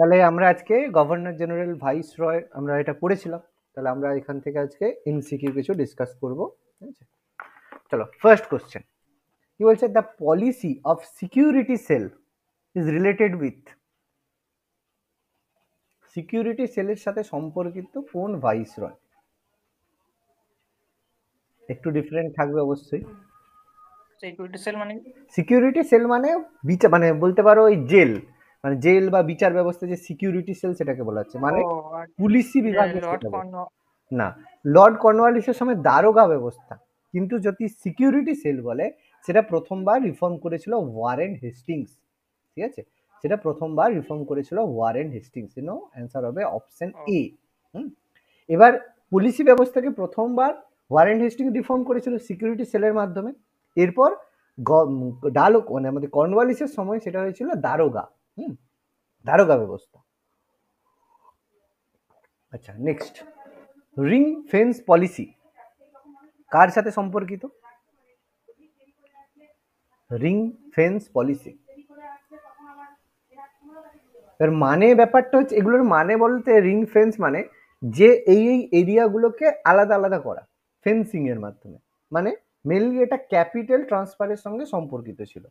তাহলে আমরা আজকে গভর্নর জেনারেল ভাইস রয় আমরা এটা পড়েছিলাম। তাহলে আমরা এখান থেকে আজকে এমসিকিউ কিছু ডিসকাস করবো। ঠিক আছে, চলো ফার্স্ট কোশ্চেন কি বলছে, the policy of security cell is related with, security সেলের সাথে সম্পর্কিত কোন ভাইস রয়? একটু ডিফারেন্ট থাকবে অবশ্যই। সিকিউরিটি সেল মানে সিকিউরিটি সেল মানে বিচার, মানে বলতে পারো ওই জেল, মানে জেল বা বিচার ব্যবস্থা যে সিকিউরিটি সেল সেটাকে বলা হচ্ছে, মানে ও পুলিশি যে বিভাগে লর্ড সেটা বলে। কর্ন না, লর্ড কর্নওয়ালিসের সময় দারোগা ব্যবস্থা, কিন্তু যদি সিকিউরিটি সেল বলে সেটা প্রথমবার রিফর্ম করেছিল ওয়ারেন হেস্টিংস। ঠিক আছে, সেটা প্রথমবার রিফর্ম করেছিল ওয়ারেন হেস্টিংস। অ্যান্সার হবে অপশন এ। এবার পুলিশি ব্যবস্থাকে প্রথমবার ওয়ারেন হেস্টিংস রিফর্ম করেছিল সিকিউরিটি সেলের মাধ্যমে। এরপর ডালক মানে আমাদের কর্নওয়ালিসের সময় সেটা হয়েছিল দারোগা, দারোগা ব্যবস্থা। আচ্ছা, নেক্সট, রিং ফেন্স পলিসি কার সাথে সম্পর্কিত? রিং ফেন্স পলিসি এর মানে ব্যাপারটা হচ্ছে, এগুলোর মানে বলতে রিং ফেন্স মানে যে এই এরিয়াগুলোকে আলাদা আলাদা করা ফেন্সিং এর মাধ্যমে। মানে মেনলি এটা ক্যাপিটাল ট্রান্সফারের সঙ্গে সম্পর্কিত ছিল,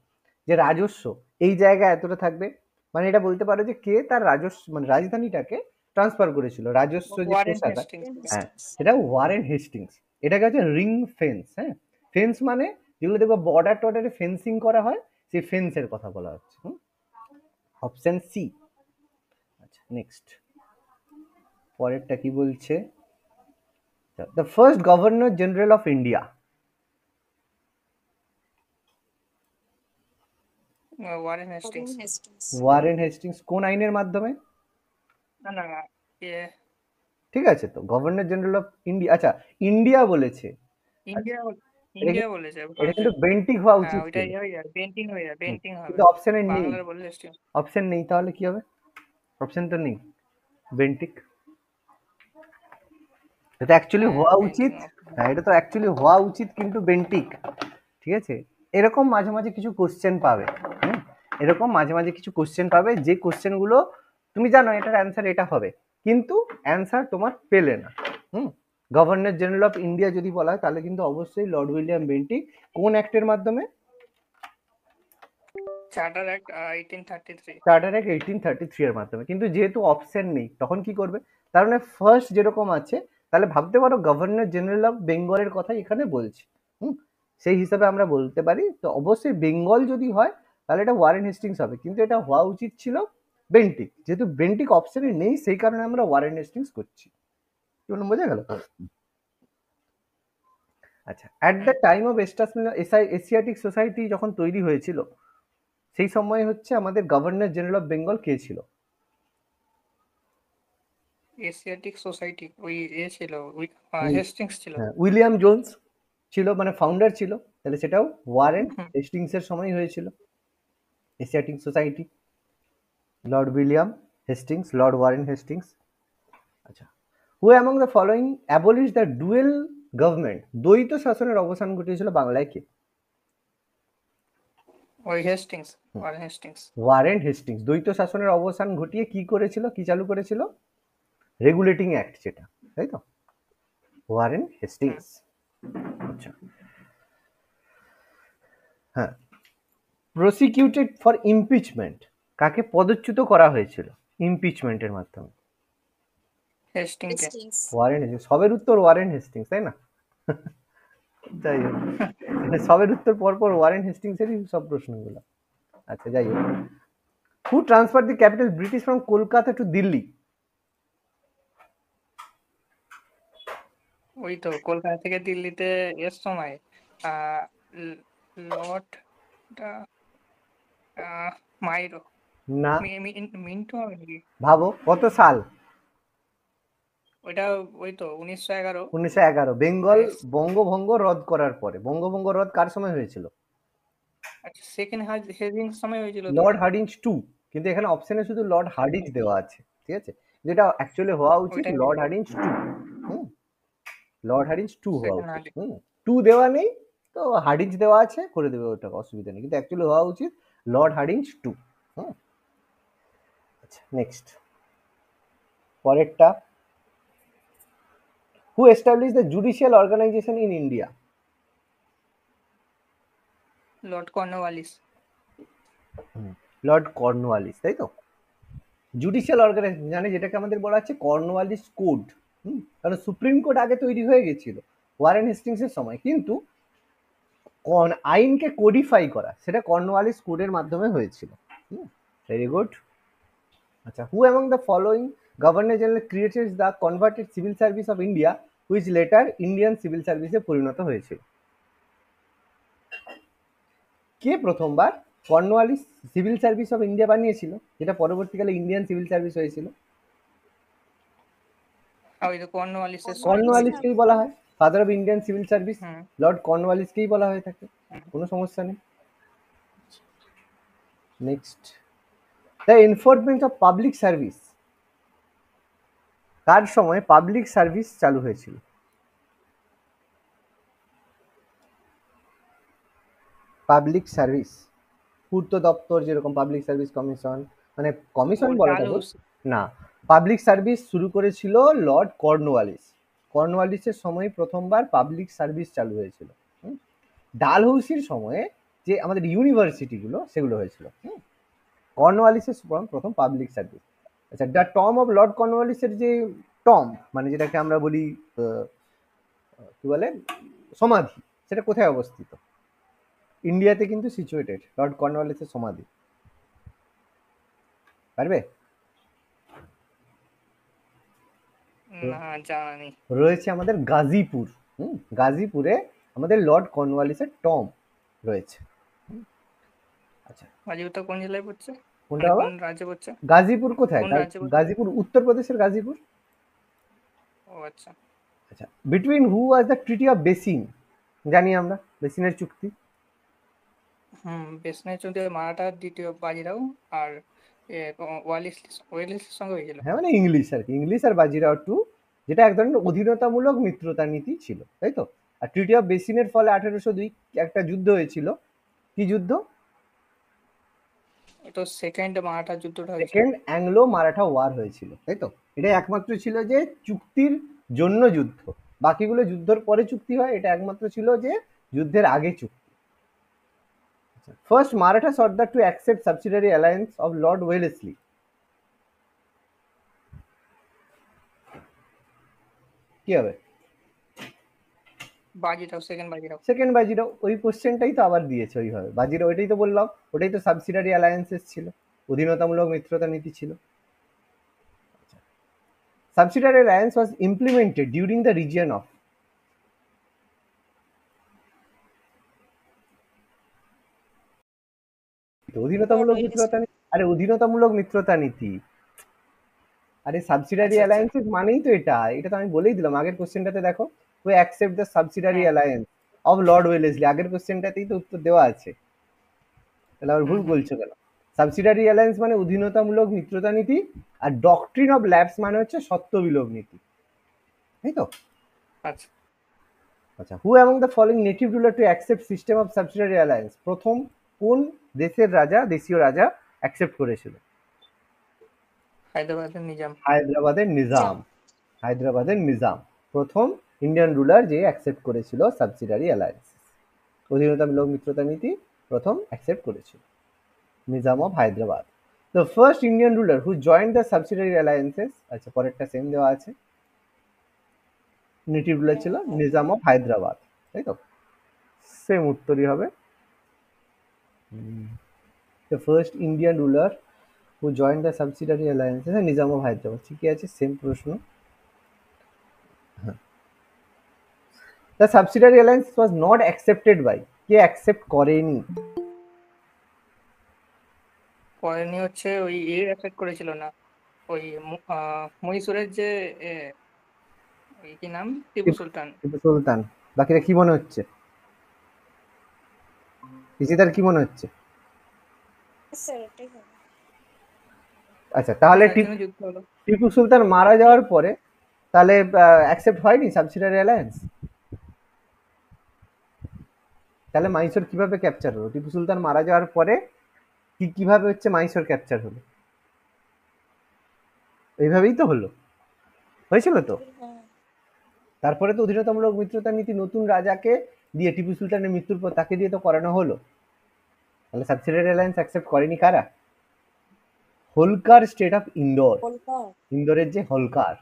যে রাজস্ব এই জায়গায় এতটা থাকবে, মানে এটা বলতে পারো যে কে তার রাজস্ব মানে রাজধানীটাকে ট্রান্সফার করেছিল, রাজস্ব যে ওয়ারেন কোষাগার। হেস্টিংস। হ্যাঁ, সেটা ওয়ারেন হেস্টিংস। এটাকে হচ্ছে রিং ফেন্স। হ্যাঁ, ফেন্স মানে যেগুলো দেখবো বর্ডার টর্ডারে ফেন্সিং করা হয়, সেই ফেন্সের কথা বলা হচ্ছে। Option C. আচ্ছা, নেক্সট, পরেরটা কি বলছে, the first governor general of India. Warren Hastings. Warren Hastings কোন আইনের মাধ্যমে? না না ইয়ে ঠিক আছে, তো গভর্নর জেনারেল অফ ইন্ডিয়া, আচ্ছা ইন্ডিয়া বলেছে। ইন্ডিয়া এটা ইন্ডিয়া বলেছে এটা ফার্স্ট। কিন্তু বেন্টিক হওয়া হ্যাঁ উচিত ওইটা ছিল। ইয়ে হয়ে যাবে, পেন্টিং হয়ে যাবে, পেন্টিং হবে। কিন্তু অপশনে নেই, বাংলার বললে হেস্টিংস। অপশন নেই, তাহলে কি হবে? অপশন তো নেই, বেন্টিক। এটা অ্যাকচুয়ালি হ্যাঁ হওয়া পেন্টিং। উচিত। হ্যাঁ, এটা তো অ্যাকচুয়ালি হওয়া উচিত কিন্তু বেন্টিক। ঠিক আছে, এরকম মাঝে মাঝে কিছু কোশ্চেন পাবে। এরকম মাঝে মাঝে কিছু কোশ্চেন পাবে, যে কোশ্চেনগুলো তুমি জানো এটার অ্যান্সার এটা হবে, কিন্তু অ্যান্সার তোমার পেলে না। গভর্নর জেনারেল অফ ইন্ডিয়া যদি বলা হয় তাহলে কিন্তু অবশ্যই লর্ড উইলিয়াম বেন্টিক। কোন অ্যাক্টের মাধ্যমে? Charter act 1833। চার্টার অ্যাক্ট 1833 এর মাধ্যমে। কিন্তু যেহেতু অপশন নেই তখন কি করবে? তার মানে ফার্স্ট যেরকম আছে, তাহলে ভাবতে পারো গভর্নর জেনারেল অফ বেঙ্গলের কথাই এখানে বলছি। সেই হিসাবে আমরা বলতে পারি, তো অবশ্যই বেঙ্গল যদি হয় তাহলে এটা ওয়ারেন হেস্টিংস হবে, কিন্তু এটা হওয়া উচিত ছিল বেন্টিক। যেহেতু বেন্টিক অপশনে নেই সেই কারণে আমরা ওয়ারেন হেস্টিংস করছি। কি বললাম, বোঝা গেল? আচ্ছা, at the time of Asiatic society যখন তৈরি হয়েছিল সেই সময় হচ্ছে আমাদের গভর্নর জেনারেল অফ বেঙ্গল কে ছিল? এশিয়াটিক সোসাইটি ওই ছিল হেস্টিংস ছিল। হ্যাঁ, উইলিয়াম জোন্স ছিল, মানে ফাউন্ডার ছিল। তাহলে সেটাও ওয়ারেন হেস্টিংস এর সময় হয়েছিল। Asiatic Society, Lord William Hastings, Lord Warren Hastings. আচ্ছা, who among the following abolish the dual government, দ্বৈত শাসনের অবসান ঘটিয়েছিল বাংলায় কে? ওই Hastings, Warren Hastings. Warren Hastings দ্বৈত শাসনের অবসান ঘটিয়ে কি করেছিল, কি চালু করেছিল? রেগুলেটিং অ্যাক্ট, যেটা, তাই তো, ওয়ারেন হেস্টিংস। আচ্ছা, হ্যাঁ, প্রসিকিউটেড ফর ইমপিচমেন্ট কাকে পদচ্যুত করা হয়েছিল ইমপিচমেন্টের মাধ্যমে? হেস্টিংস। Warren Hastings. সবের উত্তর ওয়ারেন হেস্টিংস, তাই না? যাই হোক, সবের উত্তর পরপর ওয়ারেন হেস্টিংস এরই সব প্রশ্নগুলো। আচ্ছা, যাই হোক, who transfer the capital British from Kolkata to Delhi? ওই তো কলকাতা থেকে দিল্লিতে এর সময় লর্ড মাইরো না, মিন্টু হবে নাকি? ভাবো কত সাল? ওইটা ওই তো 1911। 1911, বেঙ্গল বঙ্গভঙ্গ রদ করার পরে। বঙ্গভঙ্গ রদ কার সময় হয়েছিল? আচ্ছা, সেকেন্ড হেজিং সময় হয়েছিল তো লর্ড ওটা। হার্ডিঞ্জ টু, কিন্তু এখানে অপশনে শুধু লর্ড হার্ডিঞ্জ দেওয়া আছে। ঠিক আছে, যেটা অ্যাকচুয়ালি হওয়া উচিত ওইটাই Lord Hardinge two. Lord Hardinge two হওয়া সেকেন্ড উচিত। হার্ডিং। টু দেওয়া নেই, তো হার্ডিঞ্জ দেওয়া আছে, করে দেবে, ওটা অসুবিধা নেই, কিন্তু অ্যাকচুয়ালি হওয়া উচিত লর্ড হার্ডিঞ্জ টু। আচ্ছা, নেক্সট পরেরটা, who establish the judicial organisation in India? Lord Cornwallis. Lord Cornwallis, তাই তো। জুডিশিয়াল অর্গানাইজেশন জানে, যেটাকে আমাদের বলা হচ্ছে কর্নওয়ালিস কোড। কারণ সুপ্রিম কোর্ট আগে তৈরি হয়ে গেছিল ওয়ারেন হেস্টিংস এর সময়, কিন্তু আইনকে কোডিফাই করা সেটা কর্নওয়ালিস কোডের মাধ্যমে হয়েছিল। Very good. আচ্ছা, who among the following governor general created the converted civil service of India which later Indian civil সার্ভিসে পরিণত হয়েছিল? কে প্রথমবার Cornwallis civil service of India বানিয়েছিল, যেটা পরবর্তীকালে ইন্ডিয়ান সিভিল সার্ভিস হয়েছিল? ওই তো কর্নওয়ালিসের সময় হয়েছিল। কর্নওয়ালিসকেই বলা হয় father of Indian civil service. হুম। লর্ড কর্নওয়ালিসকেই বলা হয়ে থাকে, হুম। কোনো সমস্যা নেই। Next, the enforcement of public service, কার সময় পাবলিক সার্ভিস চালু হয়েছিল? পাবলিক সার্ভিস, পূর্ত দপ্তর, যেরকম পাবলিক সার্ভিস কমিশন, মানে কমিশন বলাটা ভুল। না, পাবলিক সার্ভিস শুরু করেছিল লর্ড কর্নওয়ালিস। কর্নওয়ালিসের সময় প্রথমবার পাবলিক সার্ভিস চালু হয়েছিল। ডালহৌসির সময়ে যে আমাদের ইউনিভার্সিটিগুলো সেগুলো হয়েছিল। কর্নওয়ালিসের প্রথম পাবলিক সার্ভিস। আচ্ছা, দ্য টম অফ লর্ড কর্নওয়ালিসের যে টম, মানে যেটাকে আমরা বলি কি বলে সমাধি, সেটা কোথায় অবস্থিত? ইন্ডিয়াতে কিন্তু সিচুয়েটেড লর্ড কর্নওয়ালিসের সমাধি, পারবে? না, জানা নেই। রয়েছে আমাদের গাজীপুর। গাজীপুরে আমাদের লর্ড কর্নওয়ালিসের টম রয়েছে। আচ্ছা, গাজীপুরটা কোন জেলায় পড়ছে? কোনটা মানে বাবা? কোন রাজ্যে পড়ছে? গাজীপুর কোথায়? কোন রাজ্যে পড়ছে? গাজীপুর উত্তরপ্রদেশের গাজীপুর। ও আচ্ছা। আচ্ছা, between who was the treaty of basin? জানি আমরা বেসিনের চুক্তি। বেসনের চুক্তি মারাঠা দ্বিতীয় বাজিরাও আর ওয়ালিসের সঙ্গে হয়েছিল। হ্যাঁ, মানে ইংলিশ আর কি, ইংলিশ আর বাজিরাও টু, যেটা এক ধরনের অধীনতামূলক মিত্রতা নীতি ছিল, তাই তো। আর ট্রিটি অফ বেসিনের ফলে 1802 একটা যুদ্ধ হয়েছিল। কি যুদ্ধ? তো সেকেন্ড মারাঠা যুদ্ধটা হয়েছিল। সেকেন্ড অ্যাংলো মারাঠা ওয়ার হয়েছিল, তাই তো। এটা একমাত্র ছিল যে চুক্তির জন্য যুদ্ধ, বাকিগুলো যুদ্ধের পরে চুক্তি হয়, এটা একমাত্র ছিল যে যুদ্ধের আগে চুক্তি। First Maratha Sardar to accept subsidiary alliance of Lord Wellesley? কি হবে? বাজিরাও, সেকেন্ড বাজিরাও। সেকেন্ড বাজিরাও। ওই কোশ্চেনটাই তো আবার দিয়েছে ওইভাবে, বাজিরাও, ওইটাই তো বললাম, ওটাই তো সাবসিডিয়ারি অ্যালায়েন্সেস ছিল, অধীনতামূলক মিত্রতা নীতি ছিল। Subsidiary alliance was implemented during the region of? অধীনতামূলক মিত্রতা নীতি। আরে অধীনতামূলক মিত্রতা নীতি, আরে সাবসিডিয়ারি অ্যালায়েন্সেস মানেই তো এটা, এটা তো আমি বলেই দিলাম আগের কোশ্চেনটাতে। দেখো, we accept the subsidiary alliance of Lord Wellesley, আগের কোশ্চেনটাতেই তো উত্তর দেওয়া আছে, তাহলে আবার ভুল বলছো কেন? সাবসিডিয়ারি অ্যালায়েন্স মানে অধীনতামূলক মিত্রতা নীতি, আর ডক্ট্রিন অফ ল্যাপস মানে হচ্ছে সত্য বিলোপ নীতি, তাই তো। আচ্ছা। আচ্ছা, who among the following native ruler to accept system of subsidiary alliance? প্রথম কোন দেশের রাজা, দেশীয় রাজা অ্যাকসেপ্ট করেছিল? হায়দ্রাবাদের নিজাম। হায়দ্রাবাদের নিজাম। হায়দ্রাবাদের নিজাম প্রথম ইন্ডিয়ান রুলার যে অ্যাকসেপ্ট করেছিল সাবসিডিয়ারি অ্যালায়েন্স, অধীনতামূলক মিত্রতা নীতি প্রথম অ্যাকসেপ্ট করেছিল Nizam of Hyderabad. The first Indian ruler who joined the subsidiary alliances? আচ্ছা, পরেরটা সেম দেওয়া আছে, নেটিভ রুলার ছিল নিজাম অফ হায়দ্রাবাদ, তাই তো। সেম উত্তরই হবে। The first Indian ruler who joined the subsidiary alliances, Nizam of Hyderabad, ঠিকই আছে, সেম প্রশ্ন। The subsidiary alliance was not accepted by? কে অ্যাকসেপ্ট করেনি? করেনি হচ্ছে ওই অ্যাফেক্ট করেছিল না, ওই মহীশূরের যে ওই কি নাম, টিপু সুলতান। টিপু সুলতান। বাকিরা কি মনে হচ্ছে? ইসিদার কি মনে হচ্ছে? আচ্ছা, তাহলে টিপু সুলতান মারা যাওয়ার পরে তাহলে অ্যাকসেপ্ট হয়নি সাবসিডিয়ারি অ্যালায়েন্স? তাহলে মাইসোর কিভাবে ক্যাপচার হলো? টিপু সুলতান মারা যাওয়ার পরে কিভাবে হচ্ছে মাইসোর ক্যাপচার হলো? এইভাবেই তো হয়েছিল তো। হ্যাঁ, তারপরে তো অধীনতামূলক মিত্রতা নীতি নতুন রাজাকে দিয়ে, টিপু সুলতানের মৃত্যুর পর তাকে দিয়ে তো করানো হলো। তাহলে সাবসিডিয়ারি অ্যালায়েন্স অ্যাকসেপ্ট করেনি কারা? Holkar state of Indore, Kolkata. ইন্দোরের যে হোলকার,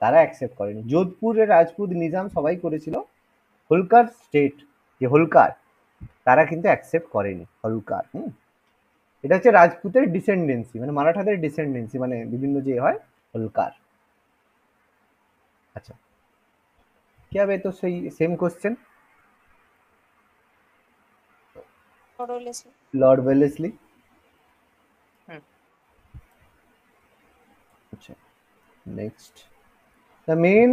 তারা অ্যাকসেপ্ট করেনি। যোধপুরের রাজপুত নিজাম সবাই করেছিল, হোলকার স্টেট যে হোলকার, তারা কিন্তু অ্যাকসেপ্ট করেনি হোলকার। এটা হচ্ছে রাজপুতের ডিসেন্ডেন্সি, মানে মারাঠাদের ডিসেন্ডেন্সি, মানে বিভিন্ন যে হয় হোলকার। আচ্ছা, কি হবে? তো সেই সেম কোশ্চেন, লর্ড ওয়েলেসলি। হুম। আচ্ছা, next, the main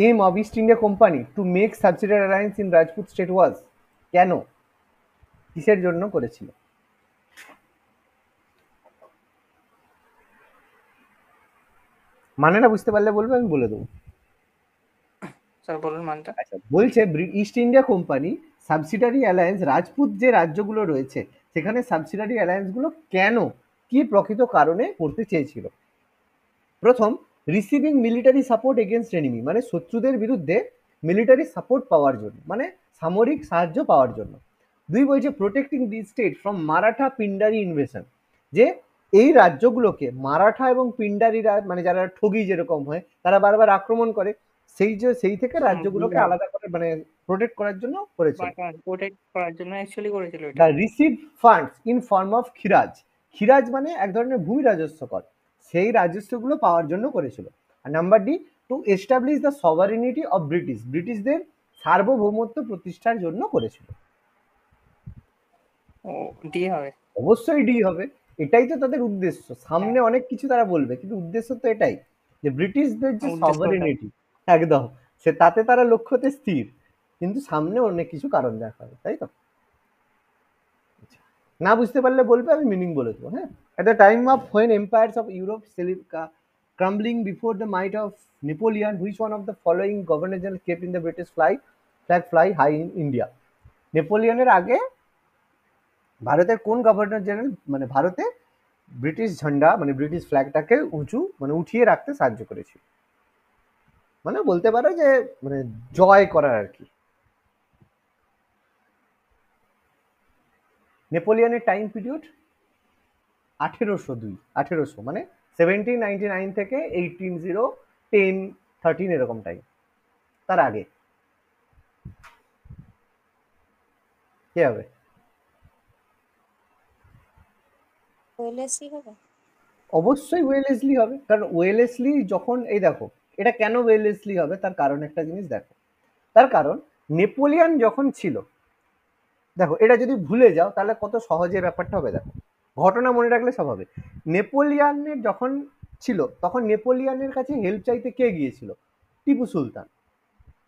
aim of East India Company to make subsidiary alliance in Rajput state was, কেন, কিসের জন্য করেছিল? মানেটা বুঝতে পারলে বলবে, আমি বলে দেবো। স্যার বলুন মানটা। আচ্ছা, বলছে east India company subsidiary alliance, Rajput যে রাজ্যগুলো রয়েছে সেখানে সাবসিডারি অ্যালায়েন্স গুলো কেন, কি প্রকৃত কারণে করতে চেয়েছিল? প্রথম, receiving military support against enemy, মানে শত্রুদের বিরুদ্ধে মিলিটারি সাপোর্ট পাওয়ার জন্য, মানে সামরিক সাহায্য পাওয়ার জন্য। দুই, বলছে protecting the state from Maratha Pindari invasion, যে এই রাজ্যগুলোকে মারাঠা এবং পিন্ডারিরা, মানে যারা ঠগি যেরকম হয়, তারা বারবার আক্রমণ করে, সেই থেকে রাজ্যগুলোকে আলাদা করে, মানে প্রোটেক্ট করার জন্য করেছিল। প্রোটেক্ট করার জন্য অ্যাকচুয়ালি করেছিল এটা। The receive funds in form of khiraj, খিরাজ মানে এক ধরনের ভূমি রাজস্ব কর, সেই রাজস্বগুলো পাওয়ার জন্য করেছিল। আর number D, to establish the sovereignty of British, ব্রিটিশদের সার্বভৌমত্ব প্রতিষ্ঠার জন্য করেছিল। ও ডি হবে। অবশ্যই ডি হবে, এটাই তো তাদের উদ্দেশ্য। সামনে অনেক কিছু তারা বলবে, কিন্তু উদ্দেশ্য তো এটাই, যে ব্রিটিশদের যে সভারিনিটি, একদম, সে তাতে তারা লক্ষ্যতে স্থির, কিন্তু সামনে অনেক কিছু কারণ দেখাবে, তাই তো। না বুঝতে পারলে বলবে, আমি মিনিং বলে দেবো। হ্যাঁ, at the time of when empires of Europe crumbling before the might of Napoleon, which one of the following governor general kept in the British flag fly high in India? নেপোলিয়নের আগে ভারতের কোন governor general, মানে ভারতে British ঝান্ডা, মানে British ফ্ল্যাগটাকে উঁচু, মানে উঠিয়ে রাখতে সাহায্য করেছিল, মানে বলতে পারো যে মানে জয় করার আর কি। নেপোলিয়নের টাইম পিরিয়ড 1802, মানে 1799 থেকে 1810-13 এরকম টাইম, তার আগে। কি হবে? অবশ্যই ওয়েলেসলি হবে, কারণ ওয়েলেসলি যখন, এই দেখো এটা কেন ওয়েলেসলি হবে, তার কারণ একটা জিনিস দেখো, তার কারণ নেপোলিয়ন যখন ছিল, দেখো এটা যদি ভুলে যাও তাহলে কত সহজে ব্যাপারটা হবে। দেখো, ঘটনা মনে রাখলে সব হবে। নেপোলিয়নের যখন ছিল, তখন নেপোলিয়নের কাছে হেল্প চাইতে কে গিয়েছিল? টিপু সুলতান।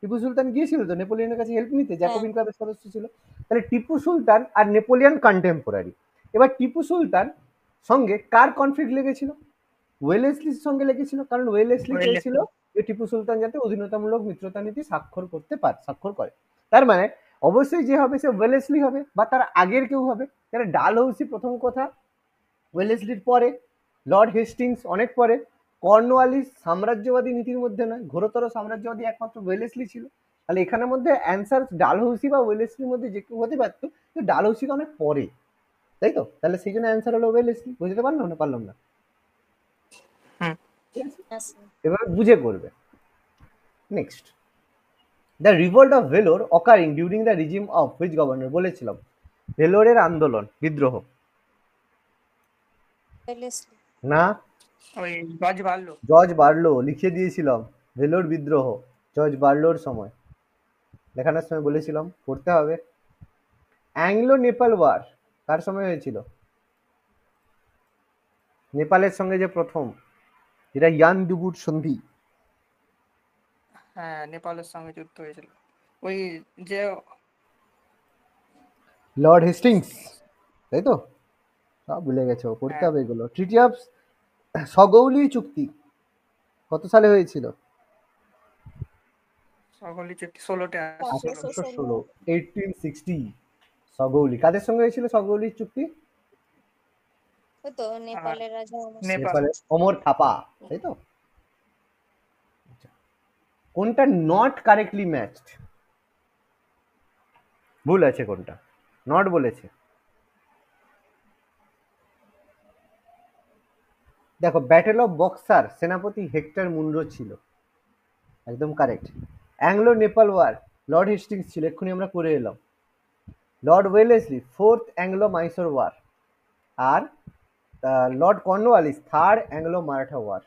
টিপু সুলতান গিয়েছিল তো নেপোলিয়নের কাছে হেল্প নিতে, জ্যাকোবিন ক্লাবের সদস্য ছিল। তাহলে টিপু সুলতান আর নেপোলিয়ন কন্টেম্পোরারি। এবার টিপু সুলতান সঙ্গে কার কনফ্লিক্ট লেগেছিল? ওয়েলেসলির সঙ্গে লেগেছিল, কারণ ওয়েলেসলি চেয়েছিল যে টিপু সুলতান যাতে অধীনতামূলক মিত্রতা নীতি স্বাক্ষর করে। তার মানে অবশ্যই যে হবে সে ওয়েলেসলি হবে, বা তার আগের কেউ হবে। তাহলে ডালহৌসি প্রথম কথা, ওয়েলেসলির পরে, লর্ড হেস্টিংস অনেক পরে, কর্নওয়ালিস সাম্রাজ্যবাদী নীতির মধ্যে নয়, ঘোরতর সাম্রাজ্যবাদী একমাত্র ওয়েলেসলি ছিল। তাহলে এখানের মধ্যে অ্যান্সার ডালহৌসি বা ওয়েলেসলির মধ্যে যে কেউ হতে পারতো, কিন্তু ডালহৌসি অনেক পরে, তাই তো। তাহলে সেই জন্য অ্যান্সার হলো ওয়েলেসলি। বুঝতে পারলাম না, পারলাম না? এবার বুঝে করবে। Next, the revolt of Vellore occurring during the regime of which governor, বলেছিলাম ভেলোরের আন্দোলন, বিদ্রোহ। না, ওই জর্জ বার্লো। জর্জ বার্লো, লিখে দিয়েছিলাম ভেলোর বিদ্রোহ, জর্জ বার্লোর সময়, লেখানোর সময় বলেছিলাম পড়তে হবে। অ্যাংলো নেপাল ওয়ার কার সময় হয়েছিল? নেপালের সঙ্গে যে প্রথম, যেটা ইয়ানদুবুর সন্ধি। হ্যাঁ, নেপালের সঙ্গে যুদ্ধ হয়েছিল, ওই যে লর্ড হেস্টিংস, তাই তো। সব ভুলে গেছো, পড়তে হবে এগুলো। ট্রিটি অফ সগৌলি চুক্তি কত সালে হয়েছিল? সগৌলি চুক্তি 1616। 1860। সগৌলি কাদের সঙ্গে হয়েছিল সগৌলি চুক্তি? নেপালের রাজা নেপালের অমর থাপা, তাই তো। কোনটা নট কারেক্টলি ম্যাচড? ভুল আছে কোনটা? নট বলেছে। দেখো, ব্যাটেল অফ বক্সার সেনাপতি হেক্টর মুনরো ছিল, একদম correct. Anglo Nepal war Lord Hastings ছিল, এক্ষুনি আমরা করে এলাম। Lord Wellesley fourth Anglo Mysore war, আর Lord Cornwallis third Anglo Maratha war.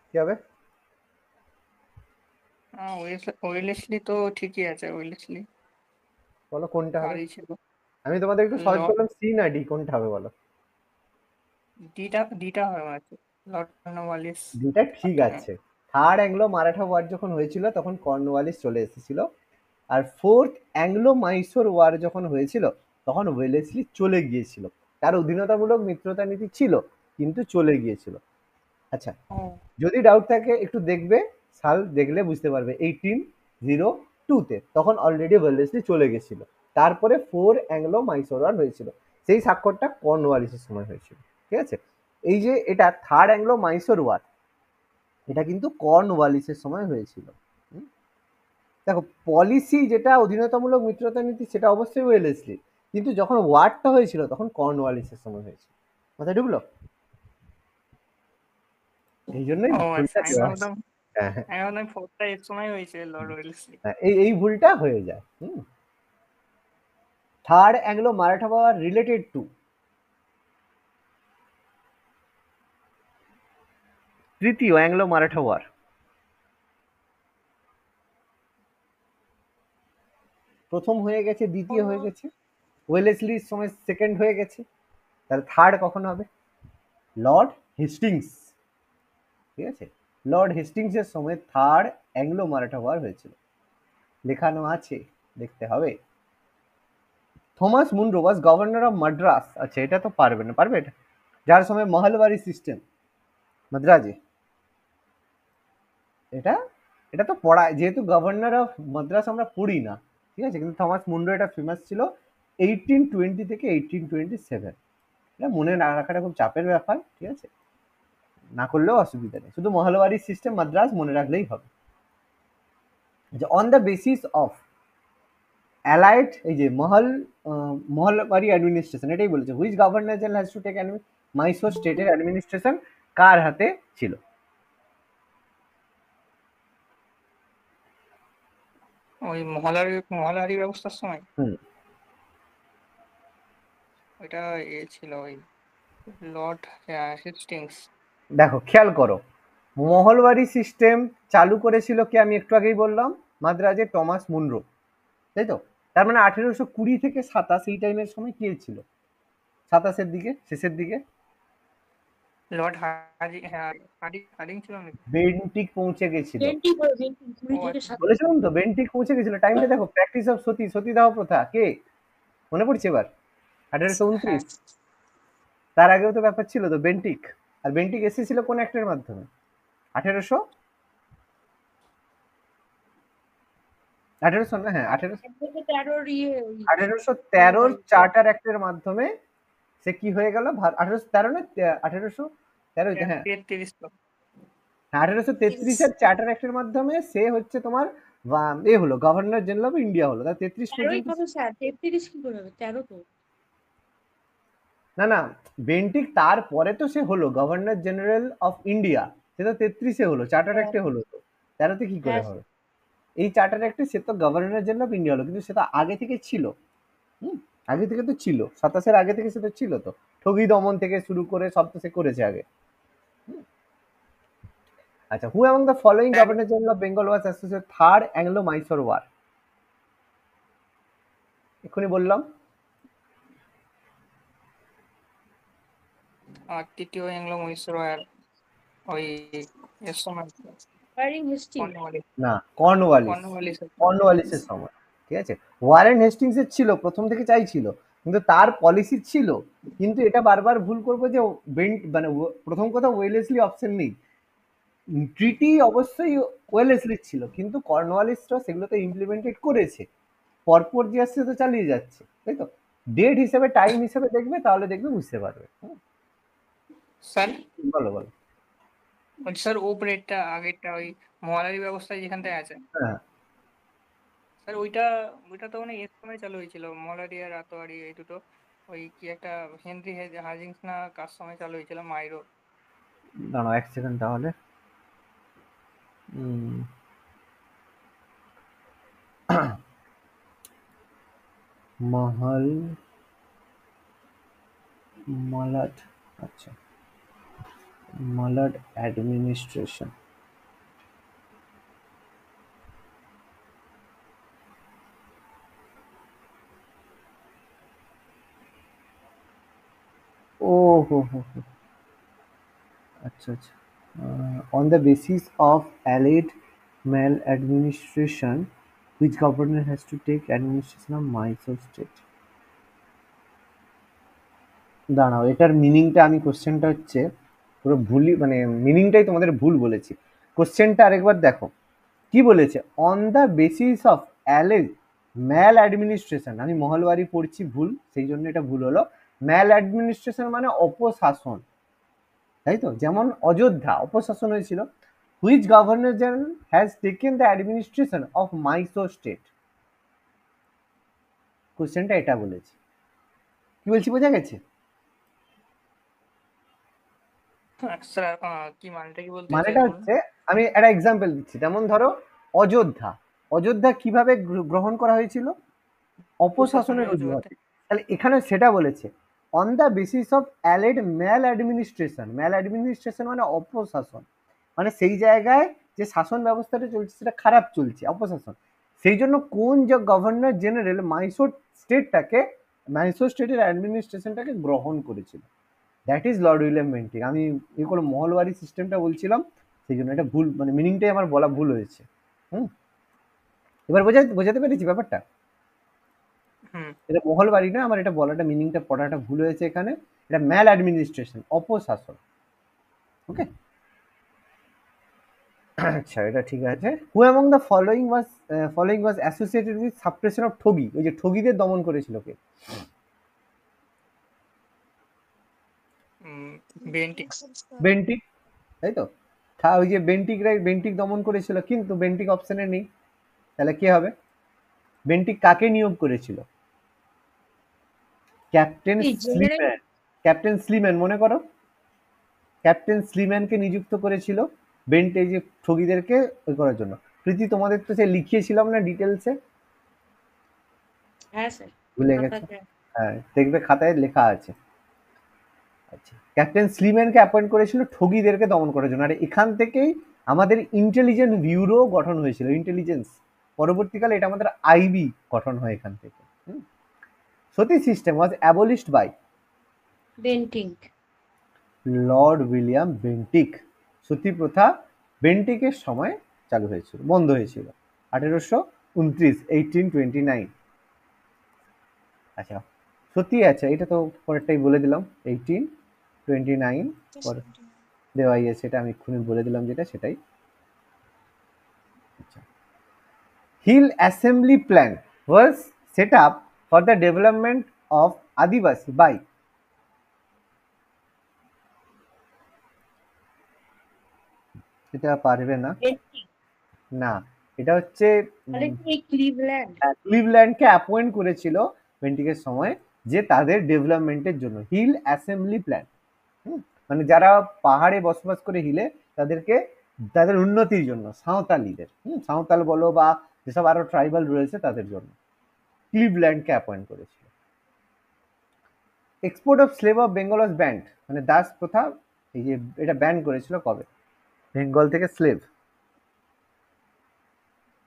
কি হবে? ওয়েলেসলি তো ঠিকই আছে, ওয়েলেসলি বলো কোনটা হবে? পারি ছিল। আমি তোমাদের একটু সহজ লর্ড করলাম, সি না ডি, কোনটা হবে বলো? ডিটা হবে আছে, লর্ড কর্নওয়ালিস। ডিটা ঠিক আছে। থার্ড অ্যাংলো মারাঠা ওয়ার যখন হয়েছিল তখন কর্নওয়ালিস চলে এসেছিল, আর ফোর্থ অ্যাংলো মাইসোর ওয়ার যখন হয়েছিল তখন ওয়েলেসলি চলে গিয়েছিল। তার অধীনতামূলক মিত্রতা নীতি ছিল, কিন্তু চলে গিয়েছিল। আচ্ছা, যদি ডাউট থাকে একটু দেখবে, সাল দেখলে বুঝতে পারবে। 1802-তে তখন অলরেডি ওয়েলেসলি চলে গেছিল। তারপরে ফোর অ্যাংলো মাইসোর ওয়ার হয়েছিল, সেই স্বাক্ষরটা কর্নওয়ালিসের সময় হয়েছিল। ঠিক আছে, এই যে এটা থার্ড অ্যাংলো মাইসোর ওয়ার, এটা কিন্তু কর্নওয়ালিসের সময় হয়েছিল। দেখো, পলিসি যেটা অধীনতামূলক মিত্রতা নীতি সেটা অবশ্যই ওয়েলেসলি, কিন্তু যখন ওয়ারটা হয়েছিল তখন কর্নওয়ালিসের সময় হয়েছিল। মাথায় ঢুকলো? এই জন্যই ভুলটা আমি দেওয়া আছে। ভাবলাম হ্যাঁ হ্যাঁ, আমি ভাবলাম ফোর্থটা এর সময় হয়েছে, লর্ড ওয়েলেসলি। এই ভুলটা হয়ে যায়। Third Anglo Maratha war related to তৃতীয় অ্যাংলো মারাঠা ওয়ার। প্রথম হয়ে গেছে, দ্বিতীয় হয়ে গেছে, ওয়েলেসলির সময় সেকেন্ড হয়ে গেছে, তাহলে থার্ড কখন হবে? Lord Hastings. ঠিক আছে, লর্ড হেস্টিংস এর সময় থার্ড অ্যাংলো মারাঠা ওয়ার হয়েছিল, লেখানো আছে, দেখতে হবে। Thomas Munro was governor of Madras. আচ্ছা, এটা তো পারবে না, পারবে এটা? যার সময় মহলবাড়ি সিস্টেম মাদ্রাজে, এটা এটা তো পড়ায়, যেহেতু গভর্নর অফ মাদ্রাস আমরা পড়ি না, ঠিক আছে, কিন্তু থমাস মুনরো এটা ফেমাস ছিল 1820 থেকে 1827। এটা মনে না রাখাটা খুব চাপের ব্যাপার, ঠিক আছে, না করলেও অসুবিধা নেই, শুধু মহলবাড়ি সিস্টেম মাদ্রাস মনে রাখলেই হবে। On the basis of allied, এই যে মহলবাড়ি অ্যাডমিনিস্ট্রেশন, এটাই বলেছে, which governor general has to take Mysore স্টেটের অ্যাডমিনিস্ট্রেশন কার হাতে ছিল? ওই মহালারি ব্যবস্থার সময় হুম, ওইটা ছিল ওই লর্ড হেস্টিংস। দেখো খেয়াল করো, মহলবাড়ি সিস্টেম চালু করেছিল কে? আমি একটু আগেই বললাম, মাদ্রাজে টমাস মুনরো, তাই তো? তার মানে 1820 থেকে 27 এই টাইমের সময় কে ছিল? 27-এর দিকে, শেষের দিকে লর্ড হার্ডিং ছিল নাকি? বেন্টিক পৌঁছে গেছিল। ও আচ্ছা, বলেছিলাম তো, বেন্টিক পৌঁছে গেছিল। টাইমটা দেখো, প্র্যাকটিস অফ সতীদাহ প্রথা কে? মনে পড়ছে এবার? 1829। হ্যাঁ। তার আগেও তো ব্যাপার ছিল তো, বেন্টিক। আর বেন্টিক এসেছিল কোন অ্যাক্টের মাধ্যমে? 1800 1800 না, হ্যাঁ 1813 চার্টার অ্যাক্টের মাধ্যমে সে কি হয়ে গেল? 1813 না 1813, হ্যাঁ 33 1833-এর চার্টার অ্যাক্টের মাধ্যমে সে হচ্ছে তোমার এ হলো গভর্নর জেনারেল অফ ইন্ডিয়া হলো। তার 33 পর্যন্ত। না না, বেন্টিক তারপরে তো সে হলো গভর্নর জেনারেল অফ ইন্ডিয়া, সে তো 33-এ হলো, চার্টার অ্যাক্টে হলো তো। 13-তে কি করে হবে? এই চার্টার অ্যাক্টে সে তো গভর্নর জেনারেল অফ ইন্ডিয়া হলো, কিন্তু সে তো আগে থেকে ছিল। হুম, আগে থেকে তো ছিল, 27-এর আগে থেকে সে তো ছিল তো। ঠগি দমন থেকে শুরু করে সব তো সে করেছে আগে। আচ্ছা, who among the following governor general of Bengal was associated third Anglo Mysore war? এক্ষুনি বললাম। আর তৃতীয় অ্যাংলো মহীশূর ওই এর সময় কর্নওয়ালিস। না, কর্নওয়ালিস। কর্নওয়ালিস কর্নওয়ালিসের সময়, ঠিক আছে। ওয়ারেন হেস্টিংস এর ছিল, প্রথম থেকে চাইছিল, কিন্তু তার পলিসি ছিল, কিন্তু এটা বারবার ভুল করবো যে মানে প্রথম কথা ওয়েলেসলি অপশন নেই। ট্রিটি অবশ্যই ওয়েলেসলির ছিল, কিন্তু কর্নওয়ালিসরা সেগুলোতে ইমপ্লিমেন্টেড করেছে, পরপর যে আসছে তো চালিয়ে যাচ্ছে, তাই তো। ডেট হিসেবে, টাইম হিসেবে দেখবে, তাহলে দেখবে বুঝতে পারবে। স্যার। বলো বলো। বলছি স্যার উপরেরটা আগেরটা ওই মহালারি ব্যবস্থায় যেখানটায় আছে হ্যাঁ, স্যার ওইটা ওইটা তো মানে এর সময় চালু হয়েছিল মহালারি আর রাতোয়ারি এই দুটো ওই কি একটা হেনরি হাজিংস না কার সময় চালু হয়েছিল মাইরো। দাঁড়াও এক সেকেন্ড তাহলে। উম, মহল মালাড, আচ্ছা, মালাড অ্যাডমিনিস্ট্রেশন। ও হো হো হো, আচ্ছা আচ্ছা। On the basis of allied maladministration, which governor has to take administration of Mysore state? দাঁড়াও, এটার মিনিংটা আমি, কোশ্চেনটা হচ্ছে পুরো ভুলই, মানে মিনিংটাই তোমাদের ভুল বলেছি। কোশ্চেনটা আরেকবার দেখো কি বলেছে, on the basis of alleged maladministration. আমি মহলবাড়ি পড়ছি ভুল, সেই জন্য এটা ভুল হলো। ম্যাল অ্যাডমিনিস্ট্রেশন মানে অপশাসন, তাই তো, যেমন অযোধ্যা অপশাসন হয়েছিল। Which governor general has taken the administration of Mysore state. কোশ্চেনটা এটা বলেছে, কি বলছি বোঝা গেছে? স্যার কি মানেটা কি বলতে মানেটা চাইছেন বলুন। হচ্ছে, আমি একটা এক্সাম্পল দিচ্ছি, যেমন ধরো অযোধ্যা, অযোধ্যা কিভাবে গ্রহণ করা হয়েছিল? অপশাসনের প্রশাসনের অজুহাতে। অজুহাতে। তাহলে এখানে সেটা বলেছে, on the basis of alleged maladministration. Maladministration মানে অপশাসন, মানে সেই জায়গায় যে শাসন ব্যবস্থাটা চলছে সেটা খারাপ চলছে, অপশাসন। সেই জন্য কোন যে গভর্নর জেনারেল মাইসোর স্টেটটাকে, মাইসোর স্টেটের অ্যাডমিনিস্ট্রেশনটাকে গ্রহণ করেছিল, that is Lord William Bentinck. আমি এই কোনো মহলবাড়ি সিস্টেমটা বলছিলাম, সেই জন্য এটা ভুল, মানে মিনিংটাই আমার বলা ভুল হয়েছে। হুম, এবার বোঝাতে পেরেছি ব্যাপারটা? হুম। এটা মহলবাড়ি না, আমার এটা বলাটা, মিনিংটা পড়াটা ভুল হয়েছে এখানে। এটা ম্যাল অ্যাডমিনিস্ট্রেশন, অপশাসন। ওকে, আচ্ছা এটা ঠিক আছে। হু among the following was associated with suppression of ঠগি। ওই যে ঠগিদের দমন করেছিল কে? বেন্টিক। বেন্টিক, তাই তো। ওই যে বেন্টিক দমন করেছিল, কিন্তু বেন্টিক অপশনে নেই, তাহলে কে হবে? বেন্টিক কাকে নিয়োগ করেছিল? ক্যাপ্টেন এই জেনারেল স্লিম্যান। ক্যাপ্টেন স্লিম্যান মনে করো, ক্যাপ্টেন স্লিম্যানকে নিযুক্ত করেছিল বেন্টে যে ঠগীদেরকে ওই করার জন্য। প্রীতি, তোমাদের তো সে লিখিয়েছিলাম না ডিটেলসে, হ্যাঁ স্যার ভুলে গেছো? খাতাতে হ্যাঁ, দেখবে খাতায় লেখা আছে। আচ্ছা, ক্যাপ্টেন স্লিম্যানকে অ্যাপয়েন্ট করেছিল ঠগীদেরকে দমন করার জন্য। আর এখান থেকেই আমাদের ইন্টেলিজেন্স ব্যুরো গঠন হয়েছিল, ইন্টেলিজেন্স। পরবর্তীকালে এটা আমাদের আইবি গঠন হয় এখান থেকে। Sati system was abolished by Bentinck Lord William Bentinck. Sati প্রথা বেন্টিকের সময় চালু হয়েছিল, বন্ধ হয়েছিল 1829, 1829। আচ্ছা, সত্যি, আচ্ছা এটা তো পরেরটাই বলে দিলাম, 1829 পরে দেওয়াই আছে, এটা আমি এক্ষুনি বলে দিলাম যেটা সেটাই। আচ্ছা, hill assembly plan was set up for the development of adivasi by. এটা পারবে না, বেন্টিং না, এটা হচ্ছে তাহলে কি এই ক্লিভল্যান্ড ক্লিভল্যান্ডকে অ্যাপয়েন্ট করেছিল বেন্টিকের সময়, যে তাদের ডেভেলপমেন্টের জন্য হিল অ্যাসেম্বলি প্ল্যান। মানে যারা পাহাড়ে বসবাস করে হিলে, তাদেরকে তাদের উন্নতির জন্য, সাঁওতালিদের, সাঁওতাল বলো বা যেসব আরো ট্রাইবাল রয়েছে তাদের জন্য ক্লিভল্যান্ডকে অ্যাপয়েন্ট করেছিল। Export of slave of Bengal was band, মানে দাস প্রথা, এই যে এটা ব্যান করেছিল কবে? বেঙ্গল থেকে স্লেভ।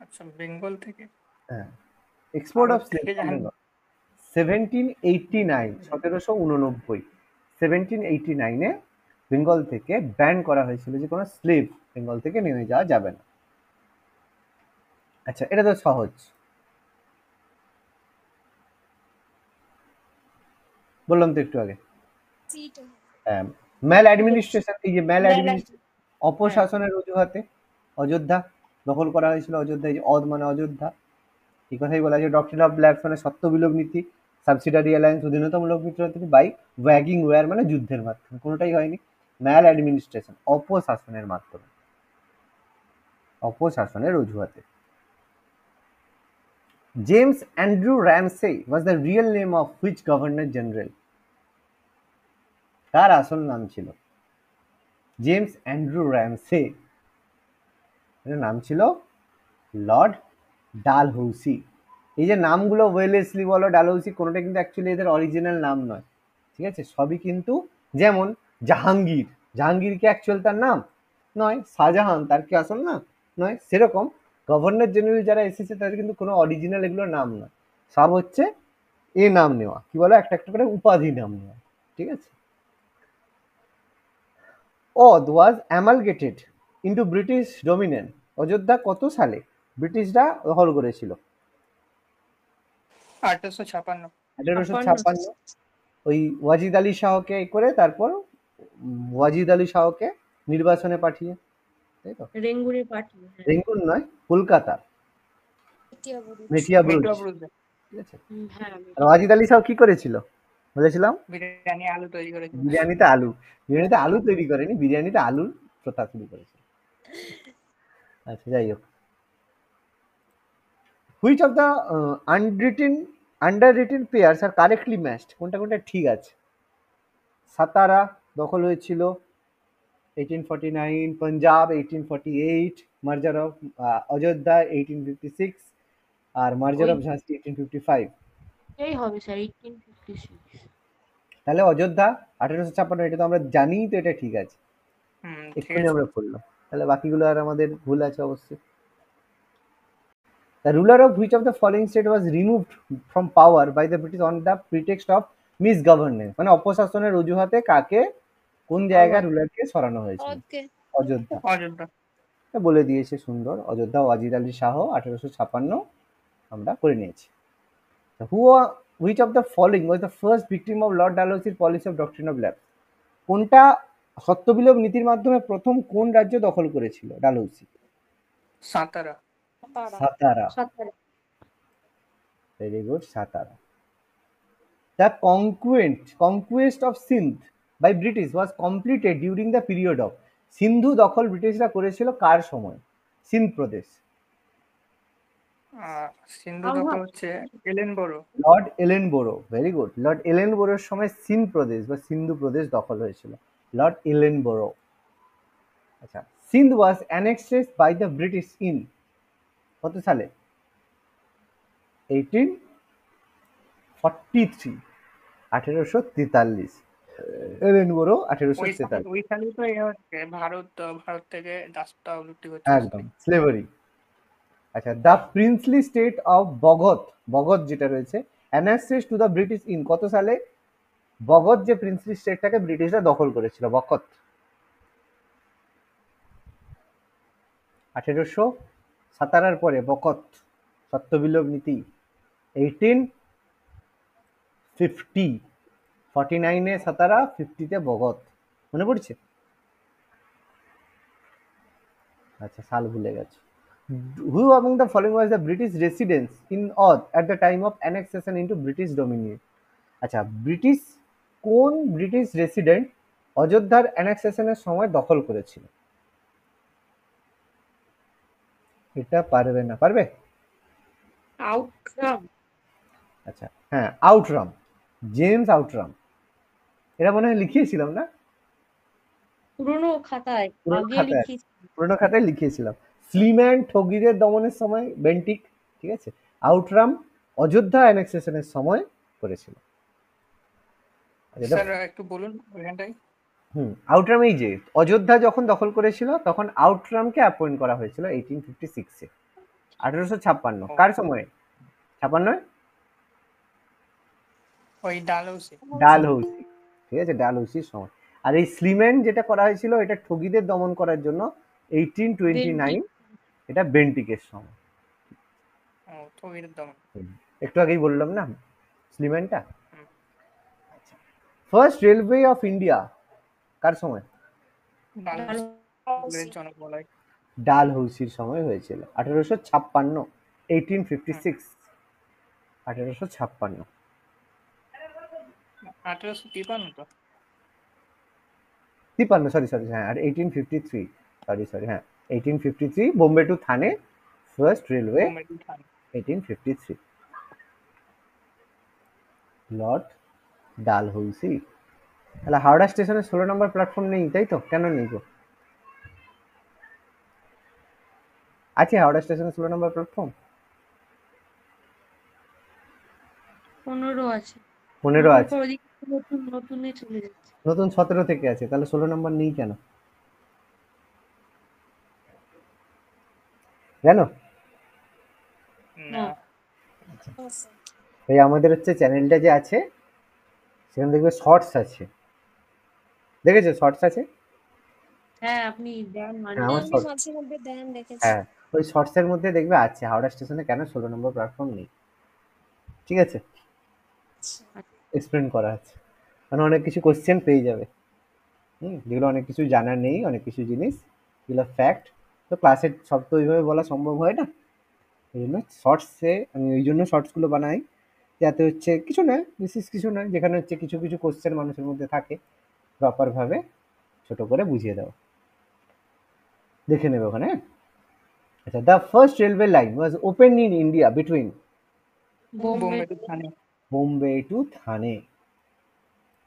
আচ্ছা বেঙ্গল থেকে। হ্যাঁ, এক্সপোর্ট আমি অফ স্লেভ থেকে ফ্রম জানি। বেঙ্গল 1789, 1789, 1789-এ বেঙ্গল থেকে ব্যান করা হয়েছিল যে কোনো স্লেভ বেঙ্গল থেকে নেমে যাওয়া যাবে না। আচ্ছা, এটা তো সহজ, বললাম তো একটু আগে। ম্যাল অ্যাডমিনিস্ট্রেশন, এই যে ম্যাল অ্যাডমিনিস্ট্রেশন, হ্যাঁ। অপশাসনের অজুহাতে অযোধ্যা দখল করা হয়েছিল। অযোধ্যা, এই যে অদ মানে অযোধ্যা, এই কথাই বলা যায়। ডক্ট্রিন অফ ব্ল্যাকস মানে সত্য বিলোপ নীতি। সাবসিডারি অ্যালায়েন্স অধীনতামূলক মিত্রনীতি বাই ওয়াগিং ওয়্যার মানে যুদ্ধের মাধ্যমে, কোনোটাই হয়নি। ম্যাল অ্যাডমিনিস্ট্রেশন, অপশাসনের মাধ্যমে, অপশাসনের অজুহাতে। James Andrew Ramsay was the real name of which governor general? তার আসল নাম ছিল জেমস অ্যান্ড্রু র্যামসে, এর নাম ছিল লর্ড ডালহৌসি। এই যে নামগুলো ওয়েলেসলি বলো, ডালহৌসি, কোনোটা কিন্তু অ্যাকচুয়ালি এদের অরিজিনাল নাম নয়, ঠিক আছে? সবই কিন্তু, যেমন জাহাঙ্গীর, জাহাঙ্গীর কি অ্যাকচুয়াল তার নাম নয়? শাহজাহান তার কি আসল নাম নয়? সেরকম গভর্নর জেনারেল যারা এসেছে তাদের কিন্তু কোনো অরিজিনাল এগুলো নাম নয়, সব হচ্ছে এ নাম নেওয়া, কি বলো, একটা একটা করে উপাধি নাম নেওয়া, ঠিক আছে? অদ ওয়াজ অ্যামালগেটেড ইন্টু ব্রিটিশ ডোমিনেন্ট। অযোধ্যা কত সালে ব্রিটিশরা দখল করেছিল? 1856। 1856। ওই ওয়াজিদ আলী শাহকে করে, তারপর ওয়াজিদ আলী শাহকে নির্বাসনে পাঠিয়ে, তাই তো? রেঙ্গুনে পাঠিয়ে, হ্যাঁ। রেঙ্গুন নয়, কলকাতা, মেটিয়া বুরুজ। মেটিয়া বুরুজ, মেট্রো ব্রুজে ঠিক আছে? হ্যাঁ, আর ওয়াজিদ আলী শাহ কি করেছিল বলেছিলাম? বিরিয়ানি আলু তৈরি করেছিল। বিরিয়ানিতে আলু, বিরিয়ানিতে আলু তৈরি করেনি, বিরিয়ানিতে আলুর প্রথা শুরু করেছিল। আচ্ছা, যাই হোক। Which of the underwritten pairs are correctly matched? কোনটা কোনটা ঠিক আছে? সাতারা দখল হয়েছিল 1849, পাঞ্জাব 1848, মার্জার অফ অযোধ্যা 1856, আর মার্জার অফ ঝাঁসি 1855। এই হবে স্যার 1856। তাহলে অযোধ্যা 1856, এটা তো আমরা জানি, তো এটা ঠিক আছে, ঠিক এক্ষুনি আছে। আমরা পড়লাম। তাহলে বাকিগুলো আর আমাদের ভুল আছে অবশ্যই। The ruler of which of the following state was removed from power by the British on the pretext of misgovernance? মানে অপশাসনের অজুহাতে কাকে, কোন জায়গায় রুলারকে সরানো হয়েছিল? অযোধ্যা। অযোধ্যা। এটা বলে দিয়েছে সুন্দর, অযোধ্যা ওয়াজিদ আলী শাহ 1856 আমরা করে নিয়েছি। Which of the following was the first victim of Lord ডালহৌসির policy of doctrine of lapse? কোনটা সত্যবিলোপ নীতির মাধ্যমে প্রথম কোন রাজ্য দখল করেছিল Dalhousie? Satara. Satara, very good, Satara. The conquest of Sindh by British was completed during the period of, সিন্ধু দখল ব্রিটিশরা করেছিল কার সময়? সিন্ধ প্রদেশ। সিন্ধু দখল হচ্ছে এলেন বড়ো। লর্ড এলেন বোরো, ভেরি গুড। লর্ড এলেন বোরোর সময় সিন্ধ প্রদেশ বা সিন্ধু প্রদেশ দখল হয়েছিল, লর্ড এলেন বোরো। আচ্ছা, সিন্ধ ওয়াজ annexed by the British in কত সালে? 1843, 1843। এলেন বোরো 1843। ওই সালে তো হচ্ছে ভারত থেকে দাসত্ব বৃত্তি হচ্ছে। একদম, স্লেভারি। আচ্ছা, the princely state of Bogot, Bogot যেটা রয়েছে, annexed to the British in কত সালে? বগত যে প্রিন্সলি স্টেটটাকে ব্রিটিশরা দখল করেছিল, বকত, 1857 পরে বকত, সত্যবিলোপ নীতি 1850, 49-এ সাতারা, 50-তে বগত, মনে পড়ছে? আচ্ছা, সাল ভুলে গেছে। Who among the following was the British residents in Oudh at the time of annexation into British dominion? আচ্ছা, কোন ব্রিটিশ রেসিডেন্ট অযোধ্যার অ্যানেক্সেশনের সময় দখল করেছিল? এটা পারবে না, পারবে? আউটরাম। আচ্ছা, হ্যাঁ, আউটরাম, জেমস আউটরাম। এটা মনে হয় লিখিয়েছিলাম না পুরনো খাতায় আগে লিখেছি। পুরোনো খাতায় লিখিয়েছিলাম। স্লিম্যান ঠগিদের দমনের সময় বেন্টিক, ঠিক আছে? আউটরাম অযোধ্যা অ্যানেক্সেশনের সময় করেছিল। স্যার একটু বলুন ওইখানটাই। আউটরাম, এই যে অযোধ্যা যখন দখল করেছিল তখন আউটরামকে অ্যাপয়েন্ট করা হয়েছিল 1856-এ, 1856। কার সময়? 56? ওই ডালহৌসি। ডালহৌসি, ঠিক আছে, ডালহৌসির সময়। আর এই স্লিম্যান যেটা করা হয়েছিল এটা ঠগিদের দমন করার জন্য 1829, এটা বেন্টিকের সময়। ঠগিদের দমন। একটু আগেই বললাম না স্লিম্যানটা। ফার্স্ট রেলওয়ে অফ ইন্ডিয়া কার সময়? ডালহৌসির সময় হয়েছিল 1856, 1856, 1856। 1853 তো 53 সরি হ্যাঁ, আর 1853 সরি হ্যাঁ 1853 Bombay to Thane first railway Bombay to Thane. 1853 Lord Dalhousie. তাহলে হাওড়া স্টেশনে 16 নম্বর প্ল্যাটফর্ম নেই, তাই তো? কেন নেই গো? আছে হাওড়া স্টেশনে 16 নম্বর প্ল্যাটফর্ম? 15 আছে। 15 আছে, তারপর ওদিকে নতুন নতুনে চলে যাচ্ছে। নতুন 17 থেকে আছে, তাহলে 16 নম্বর নেই কেন জানো? না। এই আমাদের হচ্ছে চ্যানেলটা যে আছে সেখানে দেখবে শর্টস আছে, দেখেছো শর্টস আছে? হ্যাঁ আপনি দেন হ্যাঁ মানে আমার শর্ট, মাঝে মধ্যে দেন দেখেছি। হ্যাঁ ওই শর্টস এর মধ্যে দেখবে আছে হাওড়া স্টেশনে কেন 16 নম্বর প্ল্যাটফর্ম নেই, ঠিক আছে? এক্সপ্লেন করা আছে, মানে অনেক কিছু কোশ্চেন পেয়ে যাবে, যেগুলো অনেক কিছু জানার নেই, অনেক কিছু জিনিস যেগুলো ফ্যাক্ট, তো ক্লাসে সব তো ওইভাবে বলা সম্ভব হয় না, এই জন্য শর্টসে আমি ওই জন্য শর্টসগুলো বানাই, যাতে হচ্ছে কিছু না, বিশেষ কিছু না, যেখানে হচ্ছে কিছু কিছু কোশ্চেন মানুষের মধ্যে থাকে প্রপারভাবে ছোট করে বুঝিয়ে দেওয়া, দেখে নেবে ওখানে। আচ্ছা, the first railway line was open in India between Bombay Bombay to Thane. Bombay to Thane,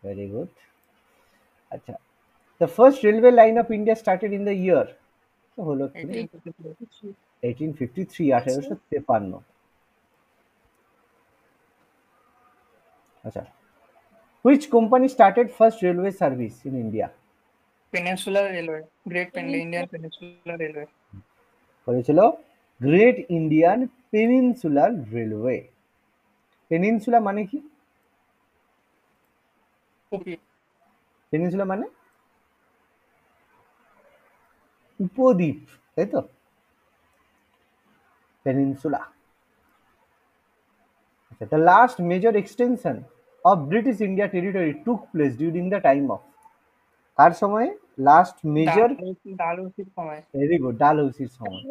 very good. আচ্ছা, the first railway line of India started in the year, তো হলো কি 1853। 1853 1853। আচ্ছা, which company started first railway service in India? Peninsular railway, Indian peninsular railway. করেছিল great Indian peninsular railway. Peninsula মানে কি? ওকে। Peninsula মানে উপদ্বীপ, তাই তো? পেনিনসুলা। আচ্ছা, the last major extension of British India territory took place during the time of, কার সময় last major? ডালহৌসির সময়। Very good, ডালহৌসির সময়,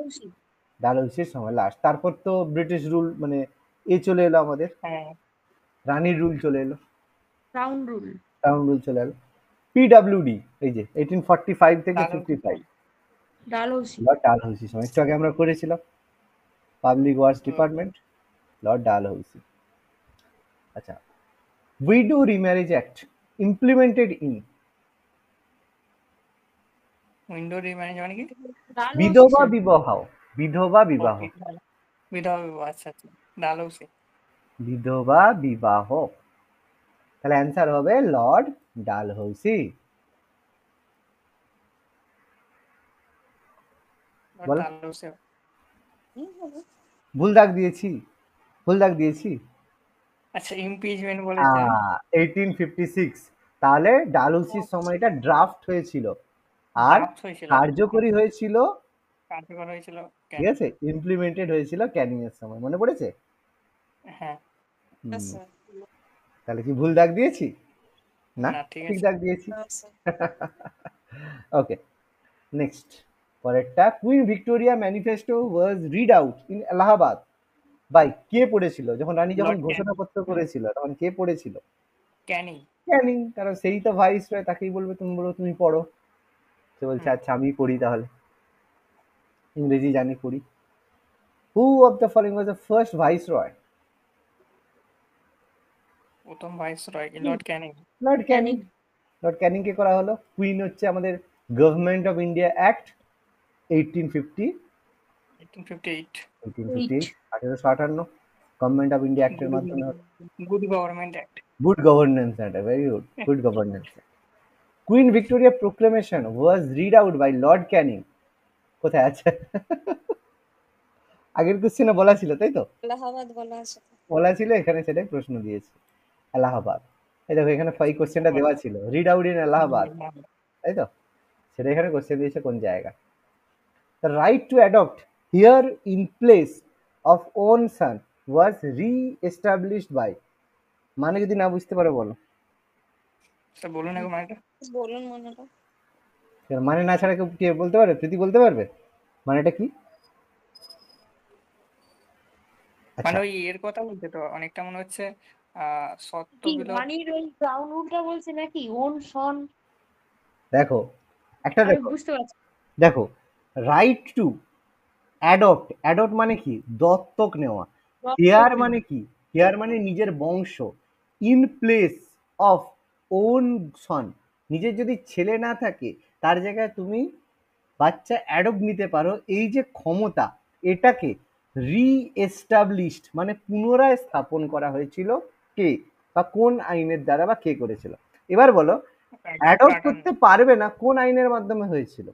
ডালহৌসির সময় লাস্ট। তারপর তো ব্রিটিশ রুল মানে এ চলে এলো আমাদের, হ্যাঁ, রানীর রুল চলে এলো, ক্রাউন রুল। টাউন রুল চলে এলো। পিডব্লিউডি এই যে 1845 থেকে ডালহৌসির 55, ডালহৌসি। লর্ড ডালহৌসির সময়, একটু আগে আমরা করেছিলাম public works department, lord Dalhousie. আচ্ছা, widow remarriage act implemented in, window remarriage মানে কি? বিধবা বিবাহ, বিধবা বিবাহ, বিধবা বিবাহ, আচ্ছা আচ্ছা, ডালহৌসি। বিধবা বিবাহ, তাহলে অ্যান্সার হবে লর্ড ডালহৌসি। বলো। ডালহৌসি। ভুল দাগ দিয়েছি, ভুল দাগ দিয়েছি। আচ্ছা, ইমপিচমেন্ট বলেছেন। 1856, তাহলে ডালহৌসির সময়টা ড্রাফট হয়েছিল আর Draft হয়েছিল, কার্যকরী হয়েছিল, কার্যকর হয়েছিল ঠিক কেন? আছে, ইমপ্লিমেন্টেড হয়েছিল ক্যানিং এর সময়, মনে পড়েছে? হ্যাঁ। হুম, তাহলে কি ভুল দাগ দিয়েছি? না, না, ঠিক ঠিক আছে। দাগ দিয়েছি। ওকে, নেক্সট পরেরটা, queen Victoria manifesto was read out in Allahabad by, কে পড়েছিল যখন রানী যখন Lord ঘোষণাপত্র করেছিল তখন কে পড়েছিল? ক্যানিং। ক্যানিং, কারণ সেই তো ভাইস রয়, তাকেই বলবে, তুমি বলো তুমি পড়ো, সে বলছে আচ্ছা আমি পড়ি তাহলে, ইংরেজি জানি পড়ি। Who of the following was the first viceroy? প্রথম viceroy lord Canning. Lord Canning. Lord Canning কে করা হলো কুইন, হচ্ছে আমাদের government of India act 1850, 1858। 1858 government of India অ্যাক্টের মাধ্যমে হলো good government act. Good governance act, very good, good governance. Queen Victoria proclamation was read out by lord Canning, কোথায় আছে? আগের কোশ্চেনে বলা ছিল, তাই তো? এলাহাবাদ বলা আছে। বলা ছিল, এখানে সেটাই প্রশ্ন দিয়েছে, এলাহাবাদ। এই দেখো এখানে এই কোশ্চেনটা দেওয়া ছিল, রিড আউট ইন এলাহাবাদ, তাই তো? সেটা এখানে কোশ্চেন দিয়েছে কোন জায়গা। The right to adopt here in place of own son was re-established by, মানে যদি না বুঝতে পারো বলো, তা বলুন একবার মানেটা। বলুন মনেটা। মানে না ছাড়া কেউ কে বলতে পারবে? প্রীতি বলতে পারবে মানেটা কি? মানে আচ্ছা, ওই এর কথা বলছে তো, অনেকটা মনে হচ্ছে সত্য কি বিলোপ। রানীর ওই ক্রাউন রুলটা বলছে নাকি ওন সন? দেখো একটা আমি দেখো বুঝতে পারছি। দেখো রাইট টু অ্যাডপ্ট, অ্যাডপ্ট মানে কি? দত্তক নেওয়া। হেয়ার দত্তক মানে নেওয়া। কি? হেয়ার মানে নিজের বংশ। ইন প্লেস অফ ওন সন, নিজের যদি ছেলে না থাকে তার জায়গায় তুমি বাচ্চা অ্যাডপ্ট নিতে পারো, এই যে ক্ষমতা, এটাকে রিএস্টাবলিশড মানে পুনরায় স্থাপন করা হয়েছিল কে বা কোন আইনের দ্বারা বা কে করেছিল? এবার বলো, অ্যাডপ্ট করতে পারবে না কোন আইনের মাধ্যমে হয়েছিল?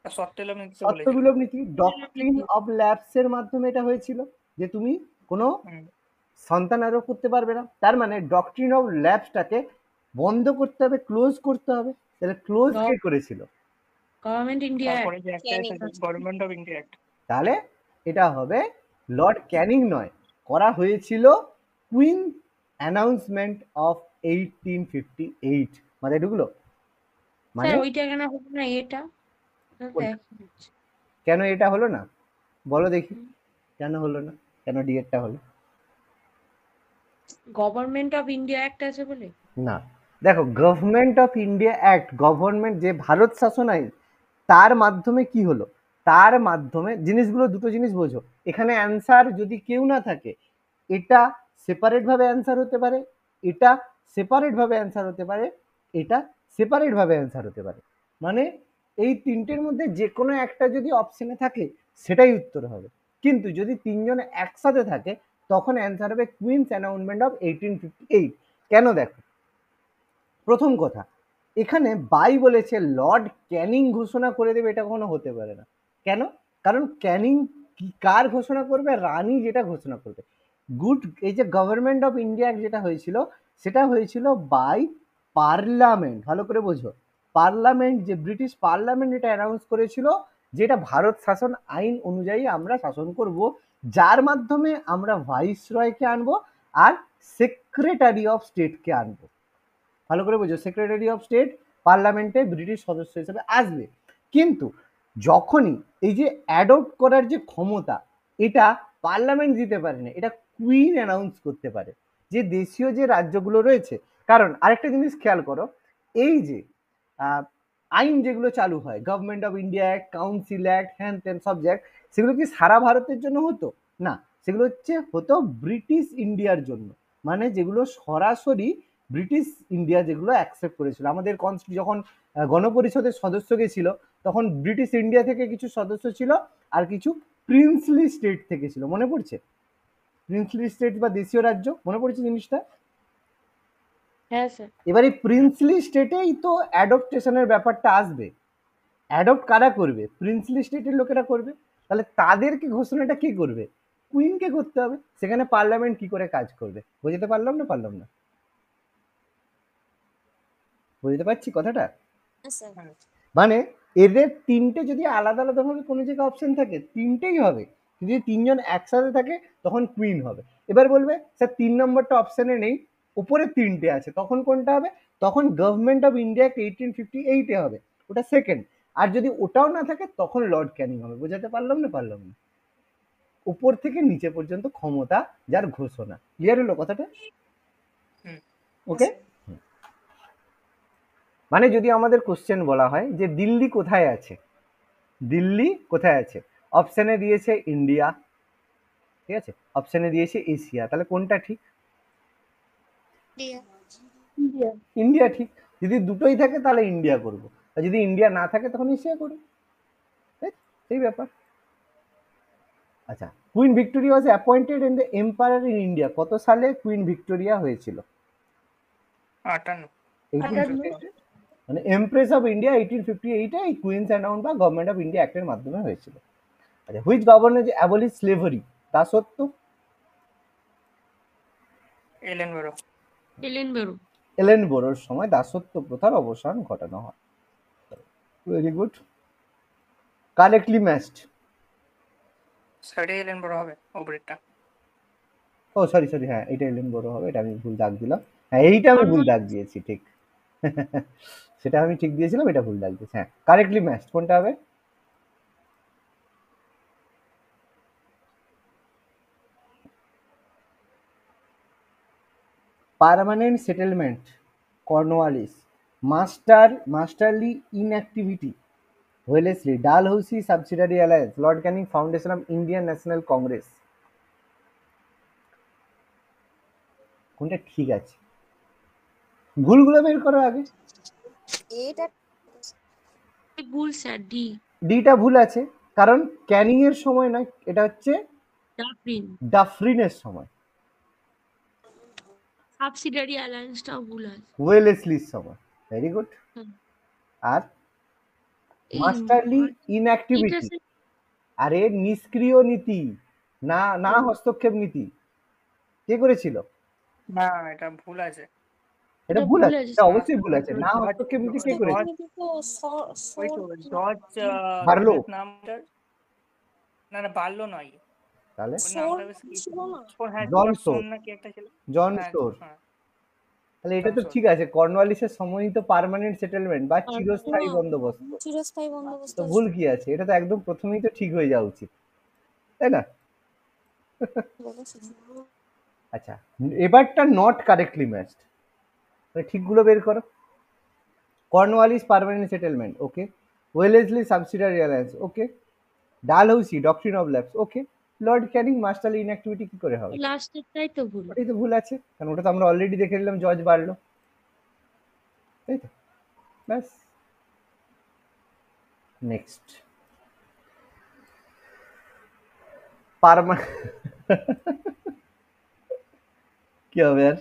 সত্ত্বলম নিতে বলেছিল। সত্যবিলোপ নীতি, ডক্ট্রিন অফ ল্যাপসের মাধ্যমে এটা হয়েছিল, যে তুমি কোনো হুম। সন্তান আরোপ করতে পারবে না। তার মানে ডক্ট্রিন অফ ল্যাপসটাকে বন্ধ করতে হবে, ক্লোজ করতে হবে। তাহলে ক্লোজ কে করেছিল? গভর্নমেন্ট ইন্ডিয়া তারপরে যে একটা ক্যানিং। এসেছে গভর্নমেন্ট অফ ইন্ডিয়া অ্যাক্ট। তাহলে এটা হবে লর্ড ক্যানিং নয়, করা হয়েছিল কুইন অ্যানাউন্সমেন্ট অফ 1858। মাথায় ঢুকলো? মানে স্যার ওইটা কেন হবে না এটা? কোনটা? কেন এটা হলো না বলো দেখি, কেন হলো না, কেন ডিএডটা হলো গভর্নমেন্ট অফ ইন্ডিয়া অ্যাক্ট আছে বলে? না? দেখো, government of India act, government যে ভারত শাসন আইন, তার মাধ্যমে কি হলো? তার মাধ্যমে জিনিসগুলো, দুটো জিনিস বোঝো। এখানে অ্যান্সার যদি কেউ না থাকে, এটা সেপারেট ভাবে অ্যান্সার হতে পারে, এটা সেপারেট ভাবে অ্যান্সার হতে পারে, এটা সেপারেট ভাবে অ্যান্সার হতে পারে। মানে এই তিনটের মধ্যে যে কোনো একটা যদি অপশনে থাকে সেটাই উত্তর হবে। কিন্তু যদি তিনজন একসাথে থাকে তখন অ্যান্সার হবে কুইন্স অ্যানাউন্সমেন্ট অফ 1858। কেন? দেখো, প্রথম কথা, এখানে বাই বলেছে লর্ড ক্যানিং ঘোষণা করে দেবে, এটা কখনো হতে পারে না। কেন? কারণ ক্যানিং কার ঘোষণা করবে? রানী যেটা ঘোষণা করবে। গুড, এই যে গভর্নমেন্ট অফ ইন্ডিয়া যেটা হয়েছিল, সেটা হয়েছিল বাই পার্লামেন্ট। ভালো করে বোঝো, পার্লামেন্ট, যে ব্রিটিশ পার্লামেন্ট এটা অ্যানাউন্স করেছিল যেটা ভারত শাসন আইন অনুযায়ী আমরা শাসন করব, যার মাধ্যমে আমরা ভাইসরয়কে আনবো আর সেক্রেটারি অফ স্টেটকে আনবো। ভালো করে বোঝো, সেক্রেটারি অফ স্টেট পার্লামেন্টে ব্রিটিশ সদস্য হিসেবে আসবে। কিন্তু যখনই এই যে অ্যাডপ্ট করার যে ক্ষমতা, এটা পার্লামেন্ট দিতে পারে না, এটা কুইন অ্যানাউন্স করতে পারে, যে দেশীয় যে রাজ্যগুলো রয়েছে। কারণ আরেকটা জিনিস খেয়াল করো, এই যে আইন যেগুলো চালু হয়, government of India act, council act, হ্যান ত্যান সাবজেক্ট, সেগুলো কি সারা ভারতের জন্য হতো? না, সেগুলো হতো ব্রিটিশ ইন্ডিয়ার জন্য। মানে যেগুলো সরাসরি ব্রিটিশ ইন্ডিয়া যেগুলো অ্যাকসেপ্ট করেছিল। আমাদের যখন গণপরিষদের সদস্য গেছিল, তখন ব্রিটিশ ইন্ডিয়া থেকে কিছু সদস্য ছিল আর কিছু প্রিন্সলি স্টেট থেকে ছিল। মনে পড়ছে? প্রিন্সলি স্টেট বা দেশীয় রাজ্য, মনে পড়ছে জিনিসটা? হ্যাঁ স্যার। এবার এই প্রিন্সলি স্টেটেই তো অ্যাডপ্টেশনের ব্যাপারটা আসবে। অ্যাডপ্ট কারা করবে? প্রিন্সলি স্টেটের লোকেরা করবে। তাহলে তাদেরকে ঘোষণাটা কি করবে? কুইনকে করতে হবে। সেখানে পার্লামেন্ট কি করে কাজ করবে? বুঝতে পারলাম না? পারলাম না? বুঝতে পারছি কথাটা? স্যার মানে এদের তিনটে যদি আলাদা আলাদা ভাবে কোনো জায়গায় অপশন থাকে, তিনটেই হবে। যদি তিনজন একসাথে থাকে তখন কুইন হবে। এবার বলবে স্যার 3 নম্বরটা অপশনে নেই, উপরে তিনটে আছে, তখন কোনটা হবে? তখন গভর্নমেন্ট অফ ইন্ডিয়া 1858 এ হবে, ওটা সেকেন্ড। আর যদি ওটাও না থাকে তখন লর্ড ক্যানিং হবে। বোঝাতে পারলাম না? পারলাম না? উপর থেকে নিচে পর্যন্ত ক্ষমতা যার ঘোষণা। ক্লিয়ার হলো কথাটা? ওকে। মানে যদি আমাদের কোশ্চেন বলা হয় যে দিল্লি কোথায় আছে, দিল্লি কোথায় আছে, অপশনে দিয়েছে ইন্ডিয়া, ঠিক আছে, অপশনে দিয়েছে এশিয়া, তাহলে কোনটা ঠিক? ইন্ডিয়া। ইন্ডিয়া ঠিক। যদি দুটোই থাকে তাহলে ইন্ডিয়া করব, আর যদি ইন্ডিয়া না থাকে তখন এশিয়া করব। সেই ব্যাপার। আচ্ছা, queen Victoria was appointed in the empire in India. কত সালে কুইন ভিক্টোরিয়া হয়েছিল? 58। 1858। মানে এমপ্রেস অফ ইন্ডিয়া 1858 এই কুইন্স অ্যানাউন্স বা গভর্নমেন্ট অফ ইন্ডিয়া অ্যাক্টের মাধ্যমে হয়েছিল। আচ্ছা, হুইচ গভর্নর অ্যাবলিশ স্লেভারি? দাসত্ব। এলেন বেরো। এলেন বেরো। এলেন বোরোর সময় দাসত্ব প্রথার অবসান ঘটানো হয়। Very good, correctly matched. সাইডে এলেন বেরো হবে ওপরেরটা। ও সরি সরি, হ্যাঁ এটা এলেন বোরো হবে, এটা আমি ভুল দাগ দিলাম। হ্যাঁ এইটা আমি ভুল দাগ দিয়েছি, ঠিক। সেটা আমি ঠিক দিয়েছিলাম, এটা ভুল দাগ দিয়েছি। হ্যাঁ, কারেক্টলি ম্যাচড কোনটা হবে? Permanent settlement Cornwallis masterly inactivity, Wellesley, Dalhousie subsidiary alliance, lord Canning foundation of Indian National Congress. কোনটা ঠিক আছে? ভুলগুলো বের করো আগে। এটা ভুল স্যার, ডি। ডিটা ভুল আছে, কারণ ক্যানিং এর সময় নয়, এটা হচ্ছে ডাফরিন। ডাফরিনের সময়। সাবসিডিয়ারি অ্যালায়েন্সটাও ভুল আছে। ওয়েলেসলির সময়। Very good. হুম। আর এই মাস্টারলি এটা ইনঅ্যাক্টিভিটি, স্যার আরে নিষ্ক্রিয় নীতি, না না হস্তক্ষেপ নীতি, কে করেছিল? না, এটা ভুল আছে। এটা এটা ভুল ভুল আছে, আছে এটা স্যার। অবশ্যই ভুল আছে। না হস্তক্ষেপ নীতি কে করেছে? সেখানে তো ওই তো জর্জ বার্লো। কি বেশ নামটা, না না বার্লো নয়, তাহলে ওর সোর নামটা বেশ কি ছিল না? হ্যাঁ জন জর্জ সোর। সোন না কি একটা ছিল। জন হ্যাঁ স্টোর। হ্যাঁ তাহলে এটা জন তো সোর। ঠিক আছে, কর্নওয়ালিসের সমন্বিত পার্মানেন্ট সেটেলমেন্ট বা চিরস্থায়ী না, বন্দোবস্ত। চিরস্থায়ী বন্দোবস্ত তো ভুল কি আছে? এটা তো একদম প্রথমেই তো ঠিক হয়ে যাওয়া উচিত, তাই না? বলেছে। আচ্ছা, এবারটা নট কারেক্টলি ম্যাচড, ঠিকগুলো বের করো। Cornwallis permanent settlement, okay. Wellesley subsidiary alliance, okay. Dalhousie doctrine of lapse, okay. Lord Canning masterly inactivity কি করে হবে? লাস্টেরটাই তো ভুল। ওটাই তো ভুল আছে, কারণ ওটা তো আমরা অলরেডি দেখে নিলাম জর্জ বার্লো, তাই তো? ব্যাস। নেক্সট পারমা কি হবে আর?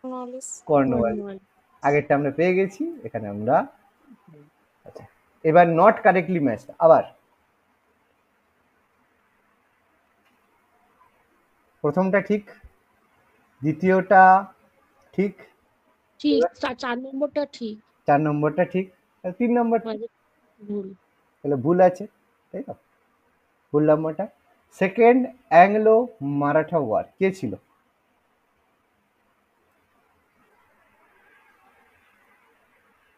কর্নওয়ালিস। কর্নওয়ালিস। আগেরটা আমরা পেয়ে গেছি, এখানে আমরা। আচ্ছা, এবার নট কারেক্টলি ম্যাচড। আবার প্রথমটা ঠিক, দ্বিতীয়টা ঠিক, ঠিক, 4 নম্বরটা ঠিক, 4 নম্বরটা ঠিক, আর 3 নম্বরটা ভুল। তাহলে ভুল আছে, তাই তো? ভুল নম্বরটা সেকেন্ড অ্যাংলো মারাঠা ওয়ার কে ছিল?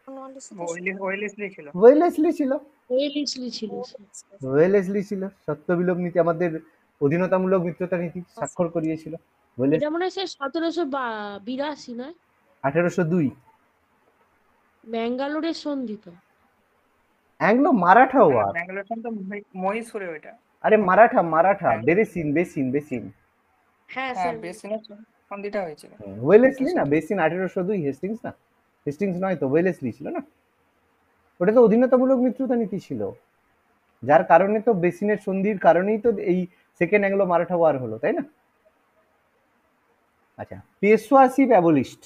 কর্নওয়ালিস ওয়েলেসলি ছিল। ওয়েলেসলি ছিল। ওয়েলেসলি ছিল স্যার। ওয়েলেসলি ছিল। সত্যবিলোপ নীতি, আমাদের অধীনতামূলক মিত্রতা নীতি স্বাক্ষর করিয়েছিল এটা মনে হয় স্যার 1782 নয়? 1802। ব্যাঙ্গালোরের সন্ধি তো। অ্যাংলো মারাঠা হ্যাঁ ওয়ার, ব্যাঙ্গালোর তো মহীশূরে ওইটা। আরে মারাঠা মারাঠা, ব্যাঙ্গালোর। বেরেসিন বেসিন বেসিন। হ্যাঁ হ্যাঁ স্যার। বেসিনের সন্ধিটা হয়েছিল। ওয়েলেসলি না, বেসিন 1802, হেস্টিংস না, হেস্টিংস নয় তো, ওয়েলেসলি ছিল না। ওটা তো অধীনতামূলক মিত্রতা নীতি ছিল, যার কারণে তো বেসিনের সন্ধির কারণেই তো এই সেকেন্ড অ্যাংলো মারাঠা ওয়ার হলো, তাই না? আচ্ছা, পেশোয়াসিভ অ্যাবলিস্ট,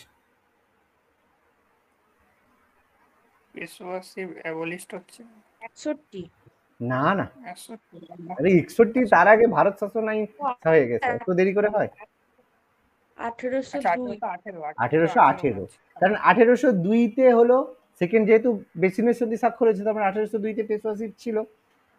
পেশোয়াসিভ অ্যাবলিস্ট হচ্ছে 61। না না, 61। আরে 61 তার আগে ভারত শাসন আইন হয়ে গেছে, এত দেরি করে হয়? 1802। 1818, কারণ 1802-তে হলো সেকেন্ড, যেহেতু বেসিনের সন্ধি স্বাক্ষর হয়েছে, তারপরে 1802-তে পেশোয়াসিভ ছিল।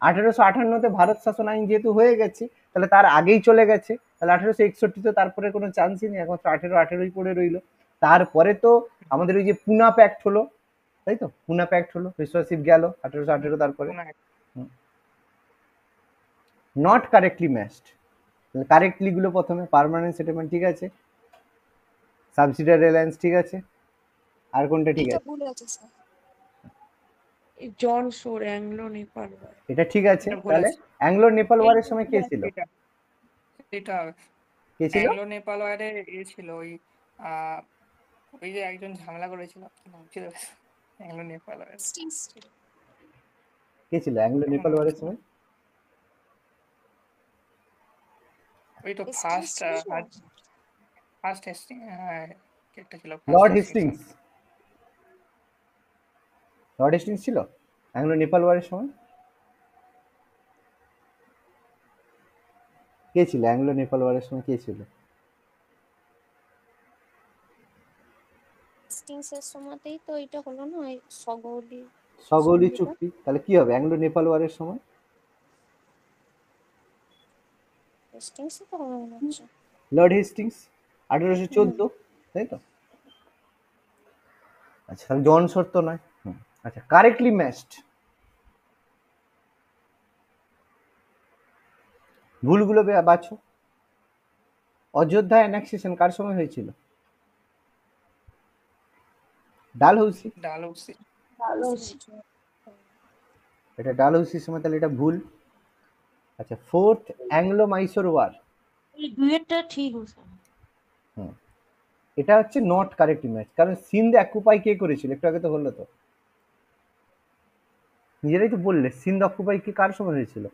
1858-তে ভারত শাসন আইন যেহেতু হয়ে গেছে, তাহলে তার আগেই চলে গেছে, তাহলে 1861-তে তারপরে কোনো চান্সই নেই, একমাত্র 1818-ই পড়ে রইলো। তারপরে তো আমাদের ওই যে পুনা প্যাক্ট হলো, তাই তো? পুনা প্যাক্ট হলো, পেশোয়াসিভ গেল 1818 তারপরে। নট কারেক্টলি ম্যাচড, কারেক্টলি গুলো প্রথমে। পার্মানেন্ট সেটেলমেন্ট ঠিক আছে, সাবসিডিয়ারি অ্যালায়েন্স ঠিক আছে, আর কোনটা ঠিক এটা আছে? ভুল আছে স্যার। জন সোর অ্যাংলো নেপাল ওয়ার। এটা ঠিক আছে। এটা ভুল তাহলে আছে। অ্যাংলো নেপাল ওয়ারের সময় কে ছিল? এটা কে ছিল? অ্যাংলো নেপাল ওয়ারে ছিল ওই ওই যে একজন ঝামেলা করেছিল, কি নাম ছিল অ্যাংলো নেপাল ওয়ারে? হেস্টিংস ছিল। কে ছিল অ্যাংলো নেপাল ওয়ারের সময়? ওই তো হেস্টিংস ছিল না? ফার্স্ট হেস্টিং, হ্যাঁ কি একটা ছিল, লর্ড হেস্টিংস। লর্ড হেস্টিংস ছিল অ্যাংলো নেপাল ওয়ারের সময়। কে ছিল অ্যাংলো নেপাল ওয়ারের সময়, কে ছিল? হেস্টিংস এর সময়তেই তো এটা হলো না, ওই সগৌলি সগৌলি সন্ধিটা। চুক্তি। তাহলে কি হবে অ্যাংলো নেপাল ওয়ারের সময়? হেস্টিংস তো হবে মনে হচ্ছে। লর্ড হেস্টিংস 1814, তাই তো? আচ্ছা, তাহলে জন সত্য নয়। আচ্ছা, কারেক্টলি ম্যাচড, ভুলগুলো বাছো। অযোধ্যা অ্যানেক্সেশন কার সময় হয়েছিল? ডালহৌসি। ডালহৌসি। ডালহৌসি। এটা ডালহৌসির সময়, তাহলে এটা ভুল। আচ্ছা, ফোর্থ অ্যাংলো মাইসোর ওয়ার। এই দুইয়েরটা ঠিক আছে। হুম, এটা হচ্ছে নট কারেক্ট ম্যাচ, কারণ সিন্ধ অকুপাই কে করেছিল? একটু আগে তো হলো তো, নিজেরাই তো বললে সিন্ধ অকুপাই কে কার সময় হয়েছিল,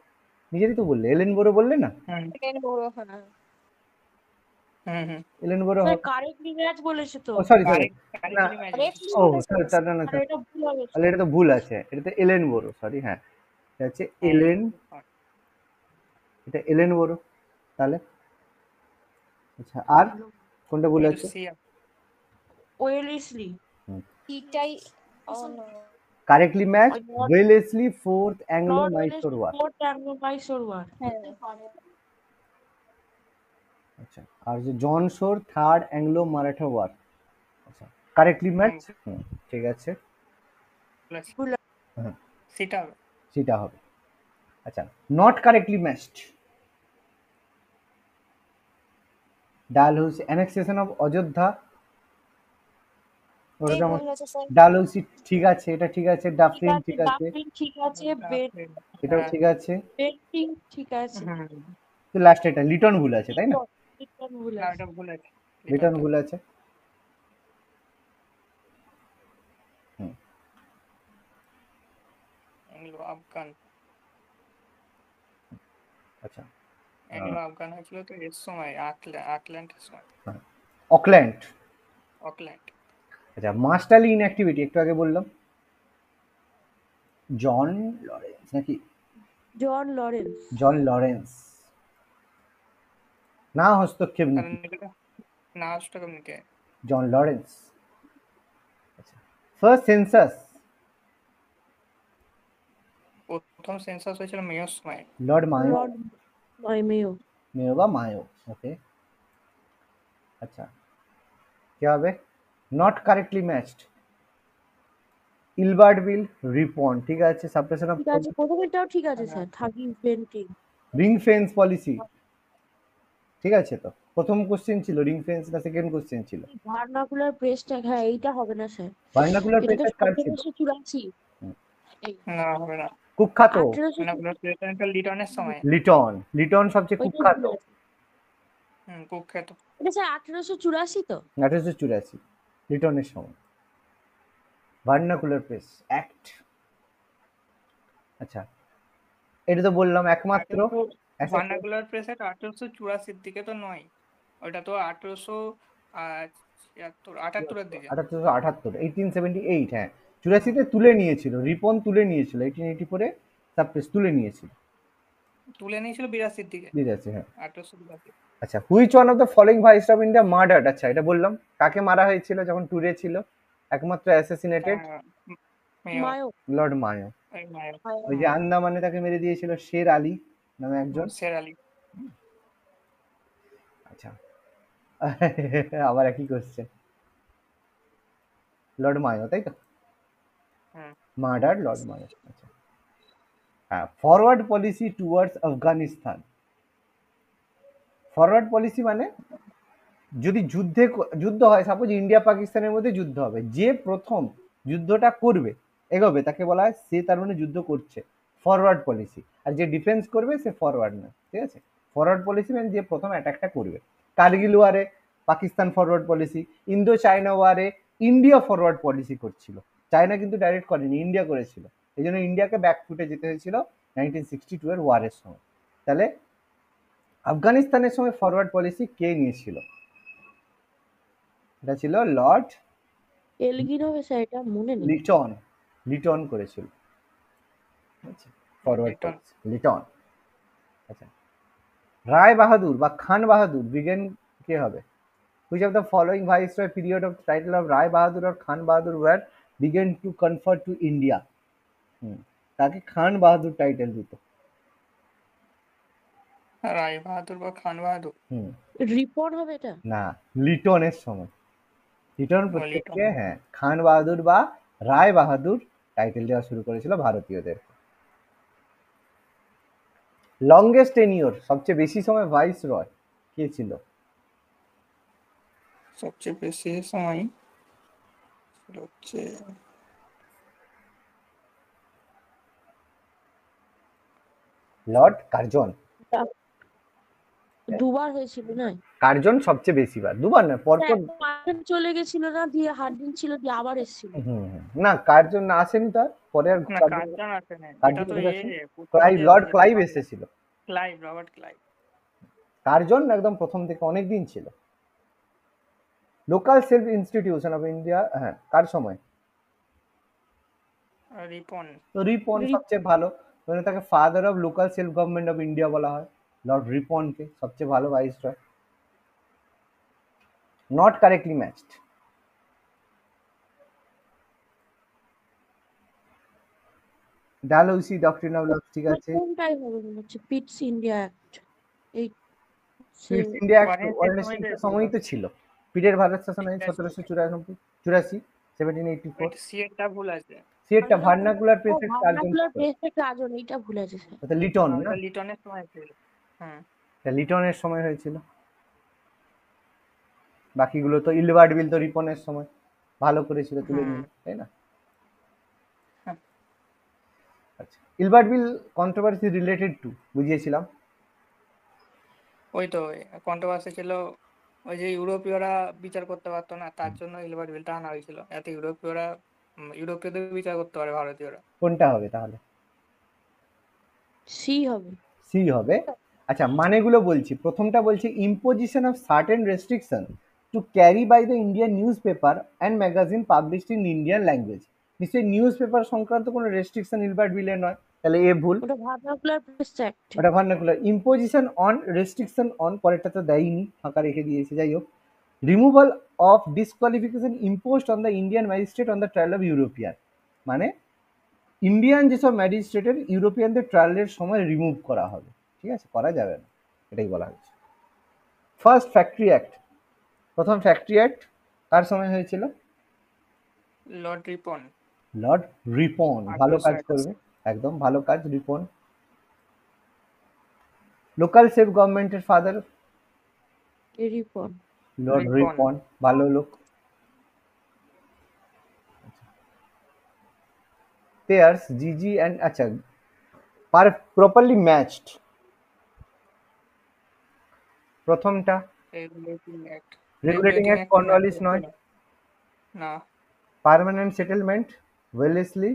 নিজেরাই তো বললে, এলেন বোরো বললে না? হুম বড় হ্যাঁ হুম হুম এলেন বোরো স্যার হবে। কারেক্টলি ম্যাচ বলেছে তো। ও সরি সরি, কারেক্ট না, কারেক্টলি ম্যাচ Correctly ও বলেছে। সরি, না না আর এটা ভুল হবে তাহলে এটা তো ভুল আছে, এটা তো এলেন বোরো, সরি, হ্যাঁ, এটা হচ্ছে এলেন, এটা এলেন বোরো তাহলে। আচ্ছা, আর কোনটা ভুল আছে? এলসিয়া। ওয়েলেসলি। এটাই না correctly match Lord Wellesley fourth Anglo Lord Mysore Wellesley war. fourth Anglo-Mysore War. হ্যাঁ আচ্ছা, আর যে John Shore third Anglo Maratha war. আচ্ছা, কারেক্টলি ম্যাচ, ঠিক আছে, ভুল হ্যাঁ সেটা হবে। সেটা হবে। আচ্ছা, not correctly matched, Dalhousie annexation of Ayodhya. ওটা এই তো আমার, ভুল আছে স্যার ডালহৌসি ঠিক আছে, এটা ঠিক আছে, ঠিক ডাফলিন আছে, ঠিক আছে, ডাফলিন ঠিক আছে, এটাও ঠিক আছে, বেন্টিং ঠিক আছে। হুম, তো লাস্ট এটা লিটন ভুল আছে, তাই না? লিটন ভুল না আছে। এটা ভুল আছে। লিটন ভুল আছে। হুম, এগুলো আফগান, আচ্ছা, এগুলো আফগান হয়েছিল তো এর সময় আটলান্টের সময়। অকল্যান্ড। অকল্যান্ড। আচ্ছা, মাস্টারলি ইনঅ্যাক্টিভিটি একটু আগে বললাম, জন লরেন্স নাকি? John Lawrence. John Lawrence. না হস্তক্ষেপ কারণ নীতি, এটা না অষ্টক নিতে জন লরেন্স। আচ্ছা, ফার্স্ট সেন্সাস, প্রথম সেন্সাস হয়েছিল মেয়র সময়। Lord Mayo, Lord Mayo. Mayo বা মায়ো, ওকে। আচ্ছা, কি হবে? Not correctly matched, Ilbert bill, Ripon, ঠিক আছে, সাপ্রেশন অফ, ঠিক আছে, প্রথমেরটাও ঠিক আছে স্যার, থাকি বেন্টিং। রিং ফেন্স পলিসি, ঠিক আছে তো? প্রথম কোশ্চেন ছিল রিং ফেন্স না সেকেন্ড কোশ্চেন ছিল? ভার্নাকুলার প্রেসটা, হ্যাঁ এইটা হবে না স্যার, ভার্নাকুলার এটা তো প্রেসার কার ছিল? 1784। এই না হবে না, কুখ্যাত 1800 মানে ওগুলো প্রেসিডেন্টাল লিটনের সময়। লিটন, লিটন সবচেয়ে ওইটাই কুখ্যাত। ভুল আছে। কুখ্যাত। এটা স্যার 1884 তো। 1884 লিটনের সময়, ভার্নাকুলার প্রেস অ্যাক্ট। আচ্ছা, এটা তো বললাম একমাত্র ভার্নাকুলার প্রেস 1884 দিকে তো নয়, ওটা তো 1878 দিকে। 1878, 1878, হ্যাঁ, 84-তে তুলে নিয়েছিল, রিপন তুলে নিয়েছিল, 1884-এ সাপ্রেস তুলে নিয়েছিল, তুলে নিয়েছিল 82 দিকে, 82, হ্যাঁ। 1882। আচ্ছা, which one of the following vice of India murdered? আচ্ছা, এটা বললাম, কাকে মারা হয়েছিল যখন ট্যুরে ছিল, একমাত্র অ্যাসাসিনেটেড? মেয়র, মায়ো। Lord Mayo. ওই মেয়র, ওই যে আন্দামানে তাকে মেরে দিয়েছিল শের আলী নামে একজন। শের আলী। আচ্ছা, আবার একই কোশ্চেন, লর্ড মায়ো, তাই তো? Murder Lord Mayo. আচ্ছা, হ্যাঁ, forward policy towards Afghanistan. Forward policy মানে যদি যুদ্ধ হয়, সাপোজ ইন্ডিয়া পাকিস্তানের মধ্যে যুদ্ধ হবে, যে প্রথম যুদ্ধটা করবে, এগোবে, তাকে বলা হয় সে তার মানে যুদ্ধ করছে, ফরওয়ার্ড পলিসি। আর যে ডিফেন্স করবে সে ফরওয়ার্ড না, ঠিক আছে? ফরওয়ার্ড পলিসি মানে যে প্রথম অ্যাটাকটা করবে। কার্গিল ওয়ারে Pakistan forward policy, Indo China ওয়ারে ইন্ডিয়া ফরওয়ার্ড পলিসি করছিল, চায়না কিন্তু ডাইরেক্ট করেনি, ইন্ডিয়া করেছিল, এই জন্য ইন্ডিয়াকে ব্যাকফুটে যেতে হয়েছিল 1962 এর ওয়ারের সময়। তাহলে আফগানিস্তানের সময় ফরওয়ার্ড পলিসি কে নিয়েছিল? এটা ছিল লর্ড এলগিন হবে স্যার, এটা মনে নেই। লিটন, লিটন করেছিল, ফরওয়ার্ড পলিসি লিটন। আচ্ছা, রায় বাহাদুর বা খান বাহাদুর বিগেন কে হবে? Which of the following viceroy period of title of Rai Bahadur আর Khan Bahadur were began to confer to India? তাকে খান বাহাদুর টাইটেল দিত। রায় বাহাদুর বা খান বাহাদুর? রিপন হবে এটা? না, লিটনের সময়, লিটন প্রত্যেককে, হ্যাঁ, খান বাহাদুর বা রায় বাহাদুর টাইটেল দেওয়া শুরু করেছিল ভারতীয়দের। লংগেস্ট টেনিওর, সবচেয়ে বেশি সময় ভাইস রয় কে ছিল? সবচেয়ে বেশি সময় এটা হচ্ছে লর্ড কার্জন। দুবার হয়েছিল না? কার্জন সবচেয়ে বেশিবার, দুবার না, পরপর। কার্জন চলে গেছিল না, দিয়ে হার্ডিন ছিল, দিয়ে আবার এসেছিল। না, কার্জন না আসেনি, তার পরে আর না, কার্জন। কার্জন আসে না, এটা কার্জন তো কোথায় আসে? প্রথম ক্লাইভ, যে লর্ড ক্লাইভ এসেছিল। Clive, Robert Clive. কার্জন একদম প্রথম থেকে অনেক দিন ছিল। Local self institution of India, হ্যাঁ, কার সময়? রিপন। তো রিপন সবচেয়ে ভালো, মানে তাকে father of local self government of India বলা হয়, লর্ড রিপনকে সবচেয়ে ভালো viceroy. Not correctly matched. Dalhousie doctrine of lapse, ঠিক আছে। কোনটাই হবে মনে হচ্ছে, পিটস ইন্ডিয়া অ্যাক্ট। এই পিটস ইন্ডিয়া অ্যাক্ট ওয়ারেন হেস্টিংসের ওয়ারেন সময়তে সময়ই তো ছিল। পিটের ভারত শাসন আইন 1784, 1784। সিএরটা ভুল আছে। সিয়েটটা ভার্নাকুলার প্রেসের কার্জন ভার্নাকুলার ছিল। প্রেসের কার্জন, এইটা ভুলে আছে স্যার। এটা লিটন না, ওটা লিটনের সময় ছিল। হুম। এটা লিটনের সময় হয়েছিল। বাকিগুলো তো ইলবার্ট বিল তো রিপনের সময় ভালো করেছিল, তুলে নিল, তাই না? হ্যাঁ। আচ্ছা, Ilbert bill controversy related to বুঝিয়েছিলাম। ওই তো কন্ট্রোভার্সি ছিল, ওই যে ইউরোপীয়রা বিচার করতে পারতো না, তার জন্য ইলবার্ট বিলটা আনা হয়েছিল, যাতে ইউরোপীয়দের বিচার করতে পারে ভারতীয়রা। কোনটা হবে তাহলে? সি হবে। সি হবে। আচ্ছা, মানেগুলো বলছি। প্রথমটা বলছে imposition of certain restriction to carry by the Indian news paper and magazine published in Indian language. নিশ্চয়ই নিউজ পেপার সংক্রান্ত কোনো রেস্ট্রিকশন ইলবার্ট বিলে নয়, তাহলে এ ভুল। ওটা ভার্নাকুলার প্রেস অ্যাক্ট। ওটা vernacular. Imposition on restriction on, পরেরটা তো দেয়নি, ফাঁকা রেখে দিয়েছে, যাই হোক। Removal of disqualification imposed on the Indian magistrate on the trial of European, মানে ইন্ডিয়ান যেসব ম্যাজিস্ট্রেটের ইউরোপিয়ানদের ট্রায়ালের সময় রিমুভ করা হবে, ঠিক আছে, করা যাবে না, এটাই বলা হয়েছে। ফার্স্ট ফ্যাক্টরি অ্যাক্ট, প্রথম ফ্যাক্টরি অ্যাক্ট কার সময় হয়েছিল? লর্ড রিপন। লর্ড রিপন, ভালো কাজ 1881 করবে, একদম ভালো কাজ, রিপন। লোকাল সেলফ গভর্নমেন্টের ফাদার? রিপন। লর্ড রিপন, ভালো লোক। পেয়ার্স, জিজি অ্যান্ড, আচ্ছা, প্রপারলি ম্যাচড, প্রথমটা regulating act. Regulating act Cornwallis নয়। না। পার্মানেন্ট সেটেলমেন্ট ওয়েলেসলি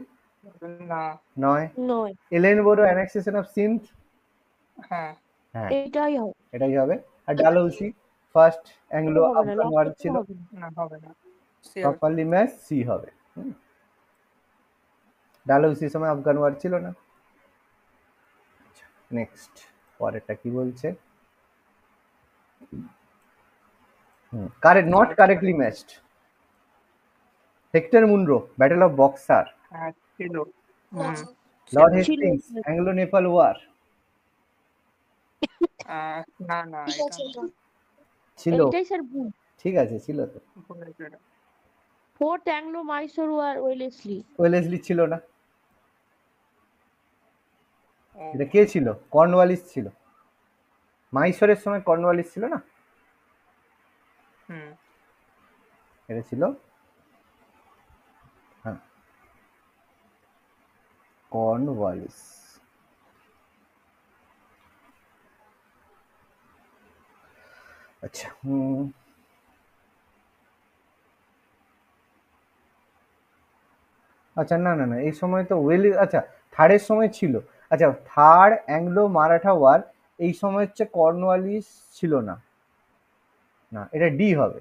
না। নয়। নয়। এলেনবোরো অ্যানেক্সেশন অফ সিন্ধ, হ্যাঁ। হ্যাঁ, এটাই হবে। এটাই হবে। আর ডালহৌসি ফার্স্ট অ্যাংলো হবে না, আফগান ওয়ার লাস্টে ছিল, হবে না। না, হবে না। প্রপারলি ম্যাচ, সি হবে। ডালহৌসির সময় আফগান ওয়ার ছিল না। নেক্সট, পরেরটা কি বলছে? Not correctly matched. Hector Munro, battle of Buxar. হ্যাঁ, ছিল। লর্ড ছিল। Hastings, Anglo Nepal war. না, না, এটা ছিল, এইটাই স্যার ভুল। ঠিক আছে, ছিল তো। ভুল হয়েছে এটা। Fourth Anglo Mysore war, Wellesley. Wellesley ছিল না। ও, এটা কে ছিল? কর্নওয়ালিস ছিল। মাইসোরের সময় কর্নওয়ালিস ছিল না, হুম। এটা ছিল, হ্যাঁ, কর্নওয়ালিস। আচ্ছা, আচ্ছা, না না না, এই সময় তো আচ্ছা, থার্ডের সময় ছিল। আচ্ছা, থার্ড অ্যাংলো মারাঠা ওয়ার, এই সময় হচ্ছে কর্নওয়ালিস ছিল না, না, এটা ডি হবে।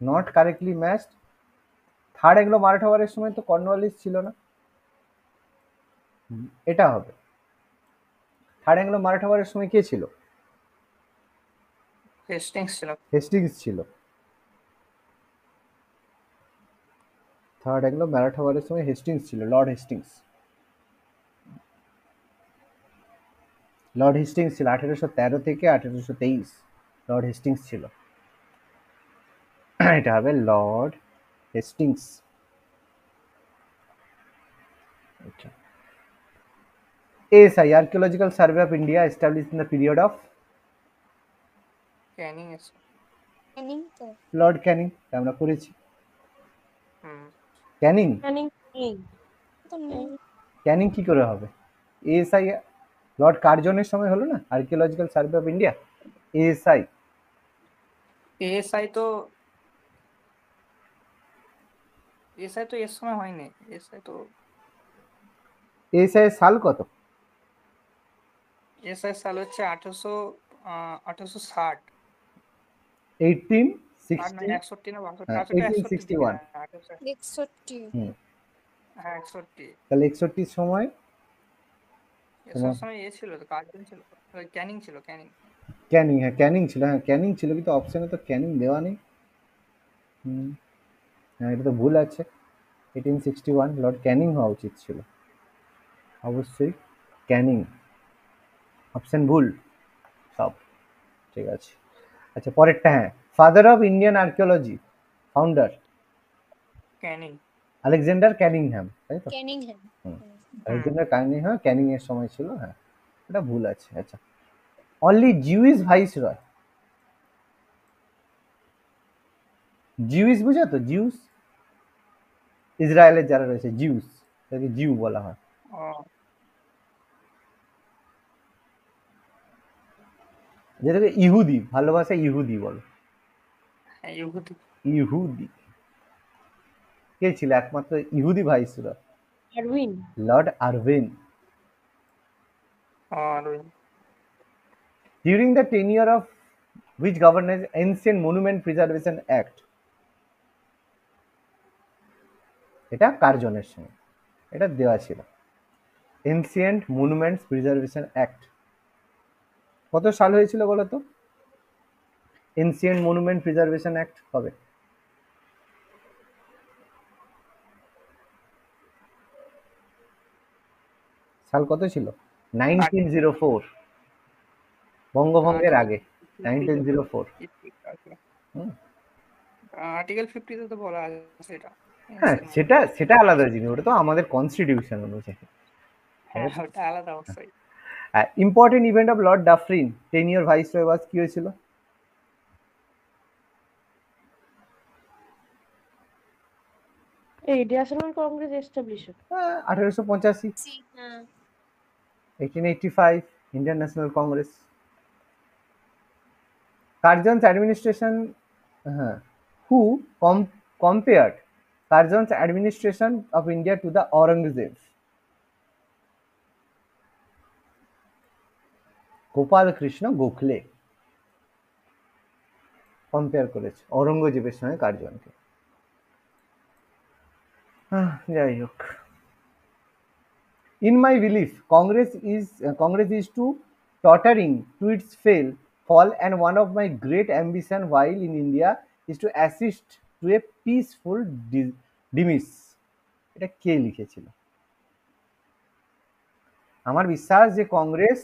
Not correctly matched. Third Anglo Maratha ওয়ারের সময় তো কর্নওয়ালিস ছিল না, এটা হবে। থার্ড অ্যাংলো মারাঠা ওয়ারের সময় কে ছিল? হেস্টিংস ছিল। হেস্টিংস ছিল। থার্ড অ্যাংলো মারাঠা ওয়ারের সময় হেস্টিংস ছিল, লর্ড হেস্টিংস। লর্ড হেস্টিংস ছিল 1813 থেকে 1823, লর্ড হেস্টিংস ছিল। এটা হবে Lord Hastings. ASI, Archaeological Survey of India, established in the period of Canning এসে। ক্যানিং তো লর্ড ক্যানিং, আমরা করেছি। হুম ক্যানিং? ক্যানিং নেই। তো নেই। ক্যানিং কি করে হবে? এএসআই লর্ড কার্জনের সময় হলো না, archaeological survey of India, ASI. ASI তো এসআই তো এর সময় হয়নি। এসআই তো এএসআই এর সাল কত? এসআই সাল হচ্ছে 1860 আর না 1860, 61 না 62, হ্যাঁ আসলে 61 দিকে। 1861। হ্যাঁ 61 হুম, হ্যাঁ 61। তাহলে 61 সময় এসব তোমার সময় ছিল তো, কার্জন ছিল, ক্যানিং ছিল, ক্যানিং। ক্যানিং, হ্যাঁ ক্যানিং ছিল, হ্যাঁ ক্যানিং ছিল, কিন্তু অপশনে তো ক্যানিং দেওয়া নেই। হুম, হ্যাঁ এটা তো ভুল আছে। 1861 লর্ড ক্যানিং হওয়া উচিত ছিল, অবশ্যই ক্যানিং। অপশন ভুল সব, ঠিক আছে। আচ্ছা পরেরটা, হ্যাঁ, father of Indian archaeology, founder Canning. Alexander Cunningham, তাই তো? ক্যানিংহ্যাম। হুম, আলেকজান্ডার ক্যানিংহ্যাম, ক্যানিং এর সময় ছিল, হ্যাঁ এটা ভুল আছে। আচ্ছা, অনলি জিউইশ ভাইসরয়, জিউইশ বুঝো তো, জিউস, ইসরায়েলের যারা রয়েছে জিউস, তাদেরকে জিউ বলা হয়। ও যেটাকে ইহুদি, ভালোবাসা ইহুদি বলো, হ্যাঁ ইহুদি। ইহুদি। কে ছিল একমাত্র ইহুদি ভাইসরয়? আরউইন। Lord Irwin. আর during the tenure of which governors ancient monument preservation act, এটা কার্জনের সময় এটা দেওয়া ছিল, এনসিয়েন্ট মনুমেন্টস প্রিজার্ভেশন অ্যাক্ট। কত সাল হয়েছিল বলো তো? এনসিয়েন্ট মনুমেন্ট প্রিজার্ভেশন অ্যাক্ট হবে? সাল কত ছিল? 1904, বঙ্গভঙ্গের আগে, 1904। হুম, আর্টিকেল 50 তো বলা আছে এটা। হ্যাঁ সেটা সেটা আলাদা জিনিস, ওটা তো আমাদের কনস্টিটিউশন অনুযায়ী। হ্যাঁ ওটা আলাদা অবশ্যই। Important event of lord Dufferin tenure viceroy was, কি হয়েছিল? এই ন্যাশনাল কংগ্রেস এস্টাবলিশড। 1885, হ্যাঁ 1885 ইন্ডিয়ান ন্যাশনাল কংগ্রেস। কার্জনস অ্যাডমিনিস্ট্রেশন, হ্যাঁ, who compared Curzon's administration of India to the Aurangzeb? Gopal Krishna Gokhale compare করেছে অরঙ্গজেবের সঙ্গে কার্জনকে। যাই হোক, in my belief congress is to tottering to its fall, and one of my great ambition while in India is to assist to a peaceful demise. এটা কে লিখেছিল? আমার বিশ্বাস যে কংগ্রেস,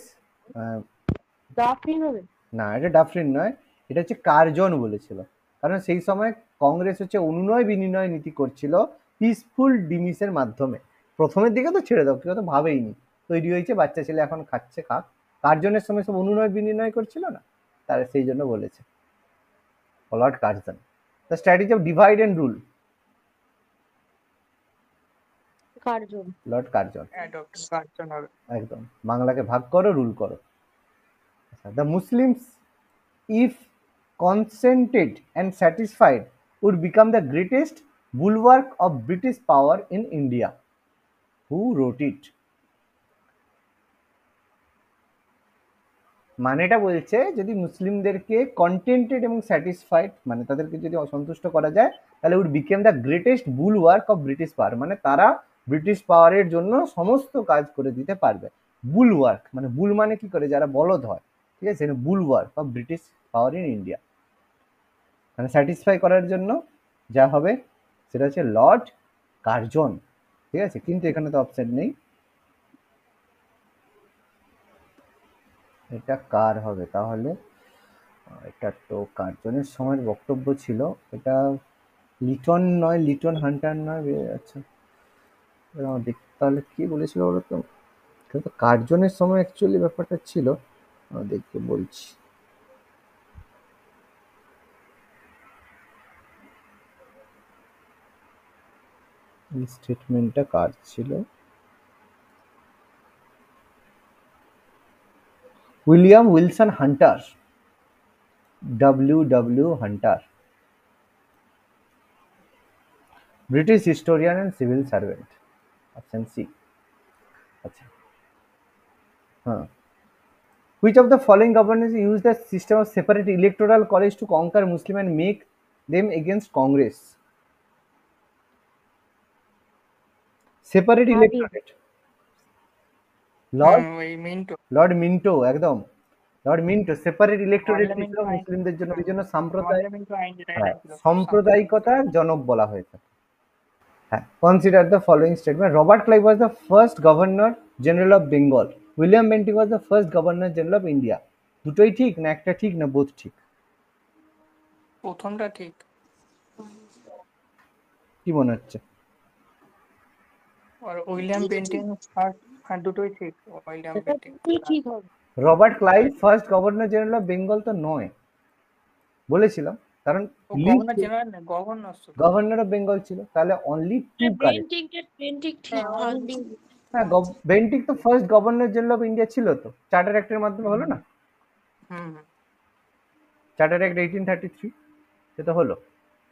ডাফরিন হবে। না এটা ডাফরিন নয়, এটা হচ্ছে কার্জন বলেছিল, কারণ সেই সময় কংগ্রেস হচ্ছে অনুনয় বিনিময় নীতি করছিল পিসফুল ডিমিসের মাধ্যমে। প্রথমের দিকে তো ছেড়ে দাও, কেউ তো ভাবেইনি, তৈরি হয়েছে বাচ্চা ছেলে এখন খাচ্ছে খাক, কার্জনের সময় সব অনুনয় বিনিময় করছিল না, তার সেই জন্য বলেছে Lord Curzon. The strategy of divide and rule, Curzon. Lord Curzon, doctor Curzon হবে। একদম, বাংলাকে ভাগ করো, রুল করো। The Muslims, if consented and satisfied, would become the greatest bulwark of British power in India. Who wrote it? মানেটা বলছে যদি মুসলিমদেরকে কন্টেন্টেড এবং স্যাটিসফাইড, মানে তাদেরকে যদি অসন্তুষ্ট করা যায়, তাহলে would became the greatest bulwark of British power, মানে তারা ব্রিটিশ পাওয়ারের জন্য সমস্ত কাজ করে দিতে পারবে। বুলওয়ার্ক মানে, বুল মানে কি করে, যারা বলদ হয়, ঠিক আছে, bulwark of British power in India, মানে স্যাটিসফাই করার জন্য যা হবে সেটা হচ্ছে লর্ড কার্জন, ঠিক আছে, কিন্তু এখানে তো অপশন নেই, এটা কার হবে তাহলে? এটা তো কার্জনের সময়ের বক্তব্য ছিল, এটা লিটন নয়, লিটন হান্টার নয়, আচ্ছা দেখতে তাহলে কি বলেছিল বলো তো, কিন্তু কার্জনের সময় অ্যাকচুয়ালি ব্যাপারটা ছিল, দেখতে বলছি। এই স্টেটমেন্টটা কার ছিল? William Wilson Hunter, W Hunter, British historian and civil servant. Option C. আচ্ছা, হ্যাঁ। Which of the following governors used the system of separate electoral college to conquer Muslim and make them against Congress? Separate electorate. ওই Mintu Lord Minto, একদম Lord Minto separate ইলেক্টোরেট দিয়েছিল parliament আইন মুসলিমদের জন্য, ওই জন্য পার্লামেন্ট আইন যেটা হ্যাঁ, এনেছিল সাম্প্রদায়িকতার জনক বলা হয়ে থাকে। হ্যাঁ, consider the following statement. Robert Clive was the first governor general of Bengal. William Bentinck was the first governor general of India. দুটোই ঠিক না একটা ঠিক না বোধ ঠিক? প্রথমটা ঠিক। কি মনে হচ্ছে? আর উইলিয়াম বেন্টিং ফার্স্ট, হ্যাঁ দুটোই ঠিক। উইলিয়াম বেন্টিং দুটোই ঠিক হবে। Robert Clive first governor general of Bengal তো নয়, বলেছিলাম, কারণ ও গভর্নর জেনারেল না, গভর্নর শুধু। গভর্নর অফ বেঙ্গল ছিল, তাহলে অনলি টু কারেক্ট। পেন্টিং ঠিক হয়নি। হ্যাঁ, বেন্টিক তো first governor general of India ছিল, তো চার্টার অ্যাক্টের মাধ্যমে হলো না? হুম চার্টার অ্যাক্ট 1833, সেটা হলো,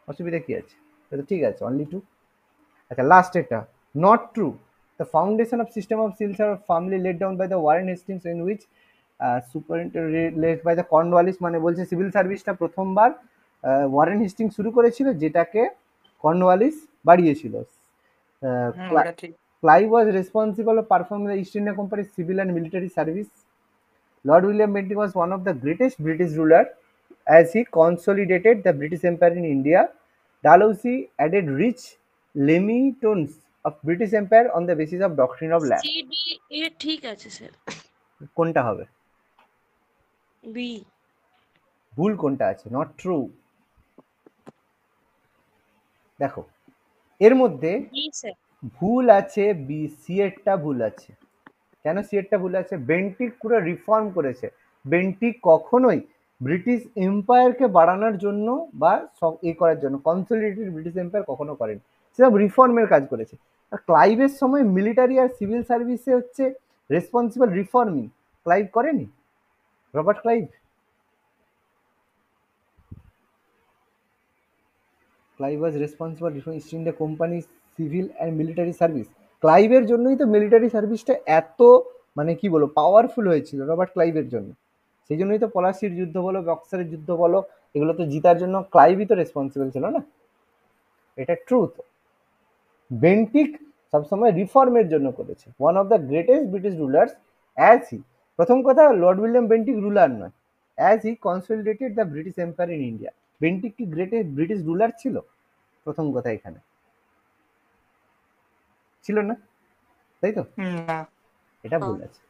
অসুবিধা কি আছে? সেটা ঠিক আছে, অনলি টু। আচ্ছা, লাস্ট এটা not true. The foundation of system of seals are firmly laid down by the Warren Hastings in which superintendent by the Cornwallis, মানে বলছে সিভিল সার্ভিসটা প্রথমবার ওয়ারেন হেস্টিংস শুরু করেছিল, যেটাকে কর্নওয়ালিস বাড়িয়েছিল। ওটা ঠিক। Clive was responsible for performing the East India Company's civil and military service. Lord William Bentinck was one of the greatest British rulers as he consolidated the British Empire in India. Dalhousie added rich limitones of British Empire on the basis of doctrine of land. C D A ঠিক আছে sir. কোনটা হবে? B. ভুল কোনটা আছে? Not true. দেখো, এর মধ্যে বি স্যার। ভুল আছে বি, সি এরটা ভুল আছে। কেন সি এরটা ভুল আছে? বেন্টিক পুরো রিফর্ম করেছে। বেন্টিক কখনোই ব্রিটিশ এম্পায়ারকে বাড়ানোর জন্য বা এ করার জন্য কনসলিডেটেড ব্রিটিশ এম্পায়ার কখনো করেনি, সেসব রিফর্মের কাজ করেছে। আর ক্লাইভের সময় মিলিটারি আর সিভিল সার্ভিসে হচ্ছে রেসপন্সিবল রিফর্মিং, ক্লাইভ করেনি? Robert Clive, Clive was responsible reform East India company civil and military service. ক্লাইভের জন্যই তো মিলিটারি সার্ভিসটা এত মানে কি বলো পাওয়ারফুল হয়েছিল, রবার্ট ক্লাইভের জন্য। সেই জন্যই তো পলাশির যুদ্ধ বলো, বক্সারের যুদ্ধ বলো, এগুলো তো জিতার জন্য ক্লাইভই তো রেসপন্সিবল ছিল না? এটা ট্রুথ। বেন্টিক সবসময় রিফর্মের জন্য করেছে। One of the greatest British rulers as he, প্রথম কথা লর্ড উইলিয়াম বেন্টিক রুলার নয়, as he consolidated the British empire in India. Bentinck কি গ্রেটেস্ট ব্রিটিশ রুলার ছিল? প্রথম কথা এখানে ছিল না, তাই তো? না। এটা ভুল আছে।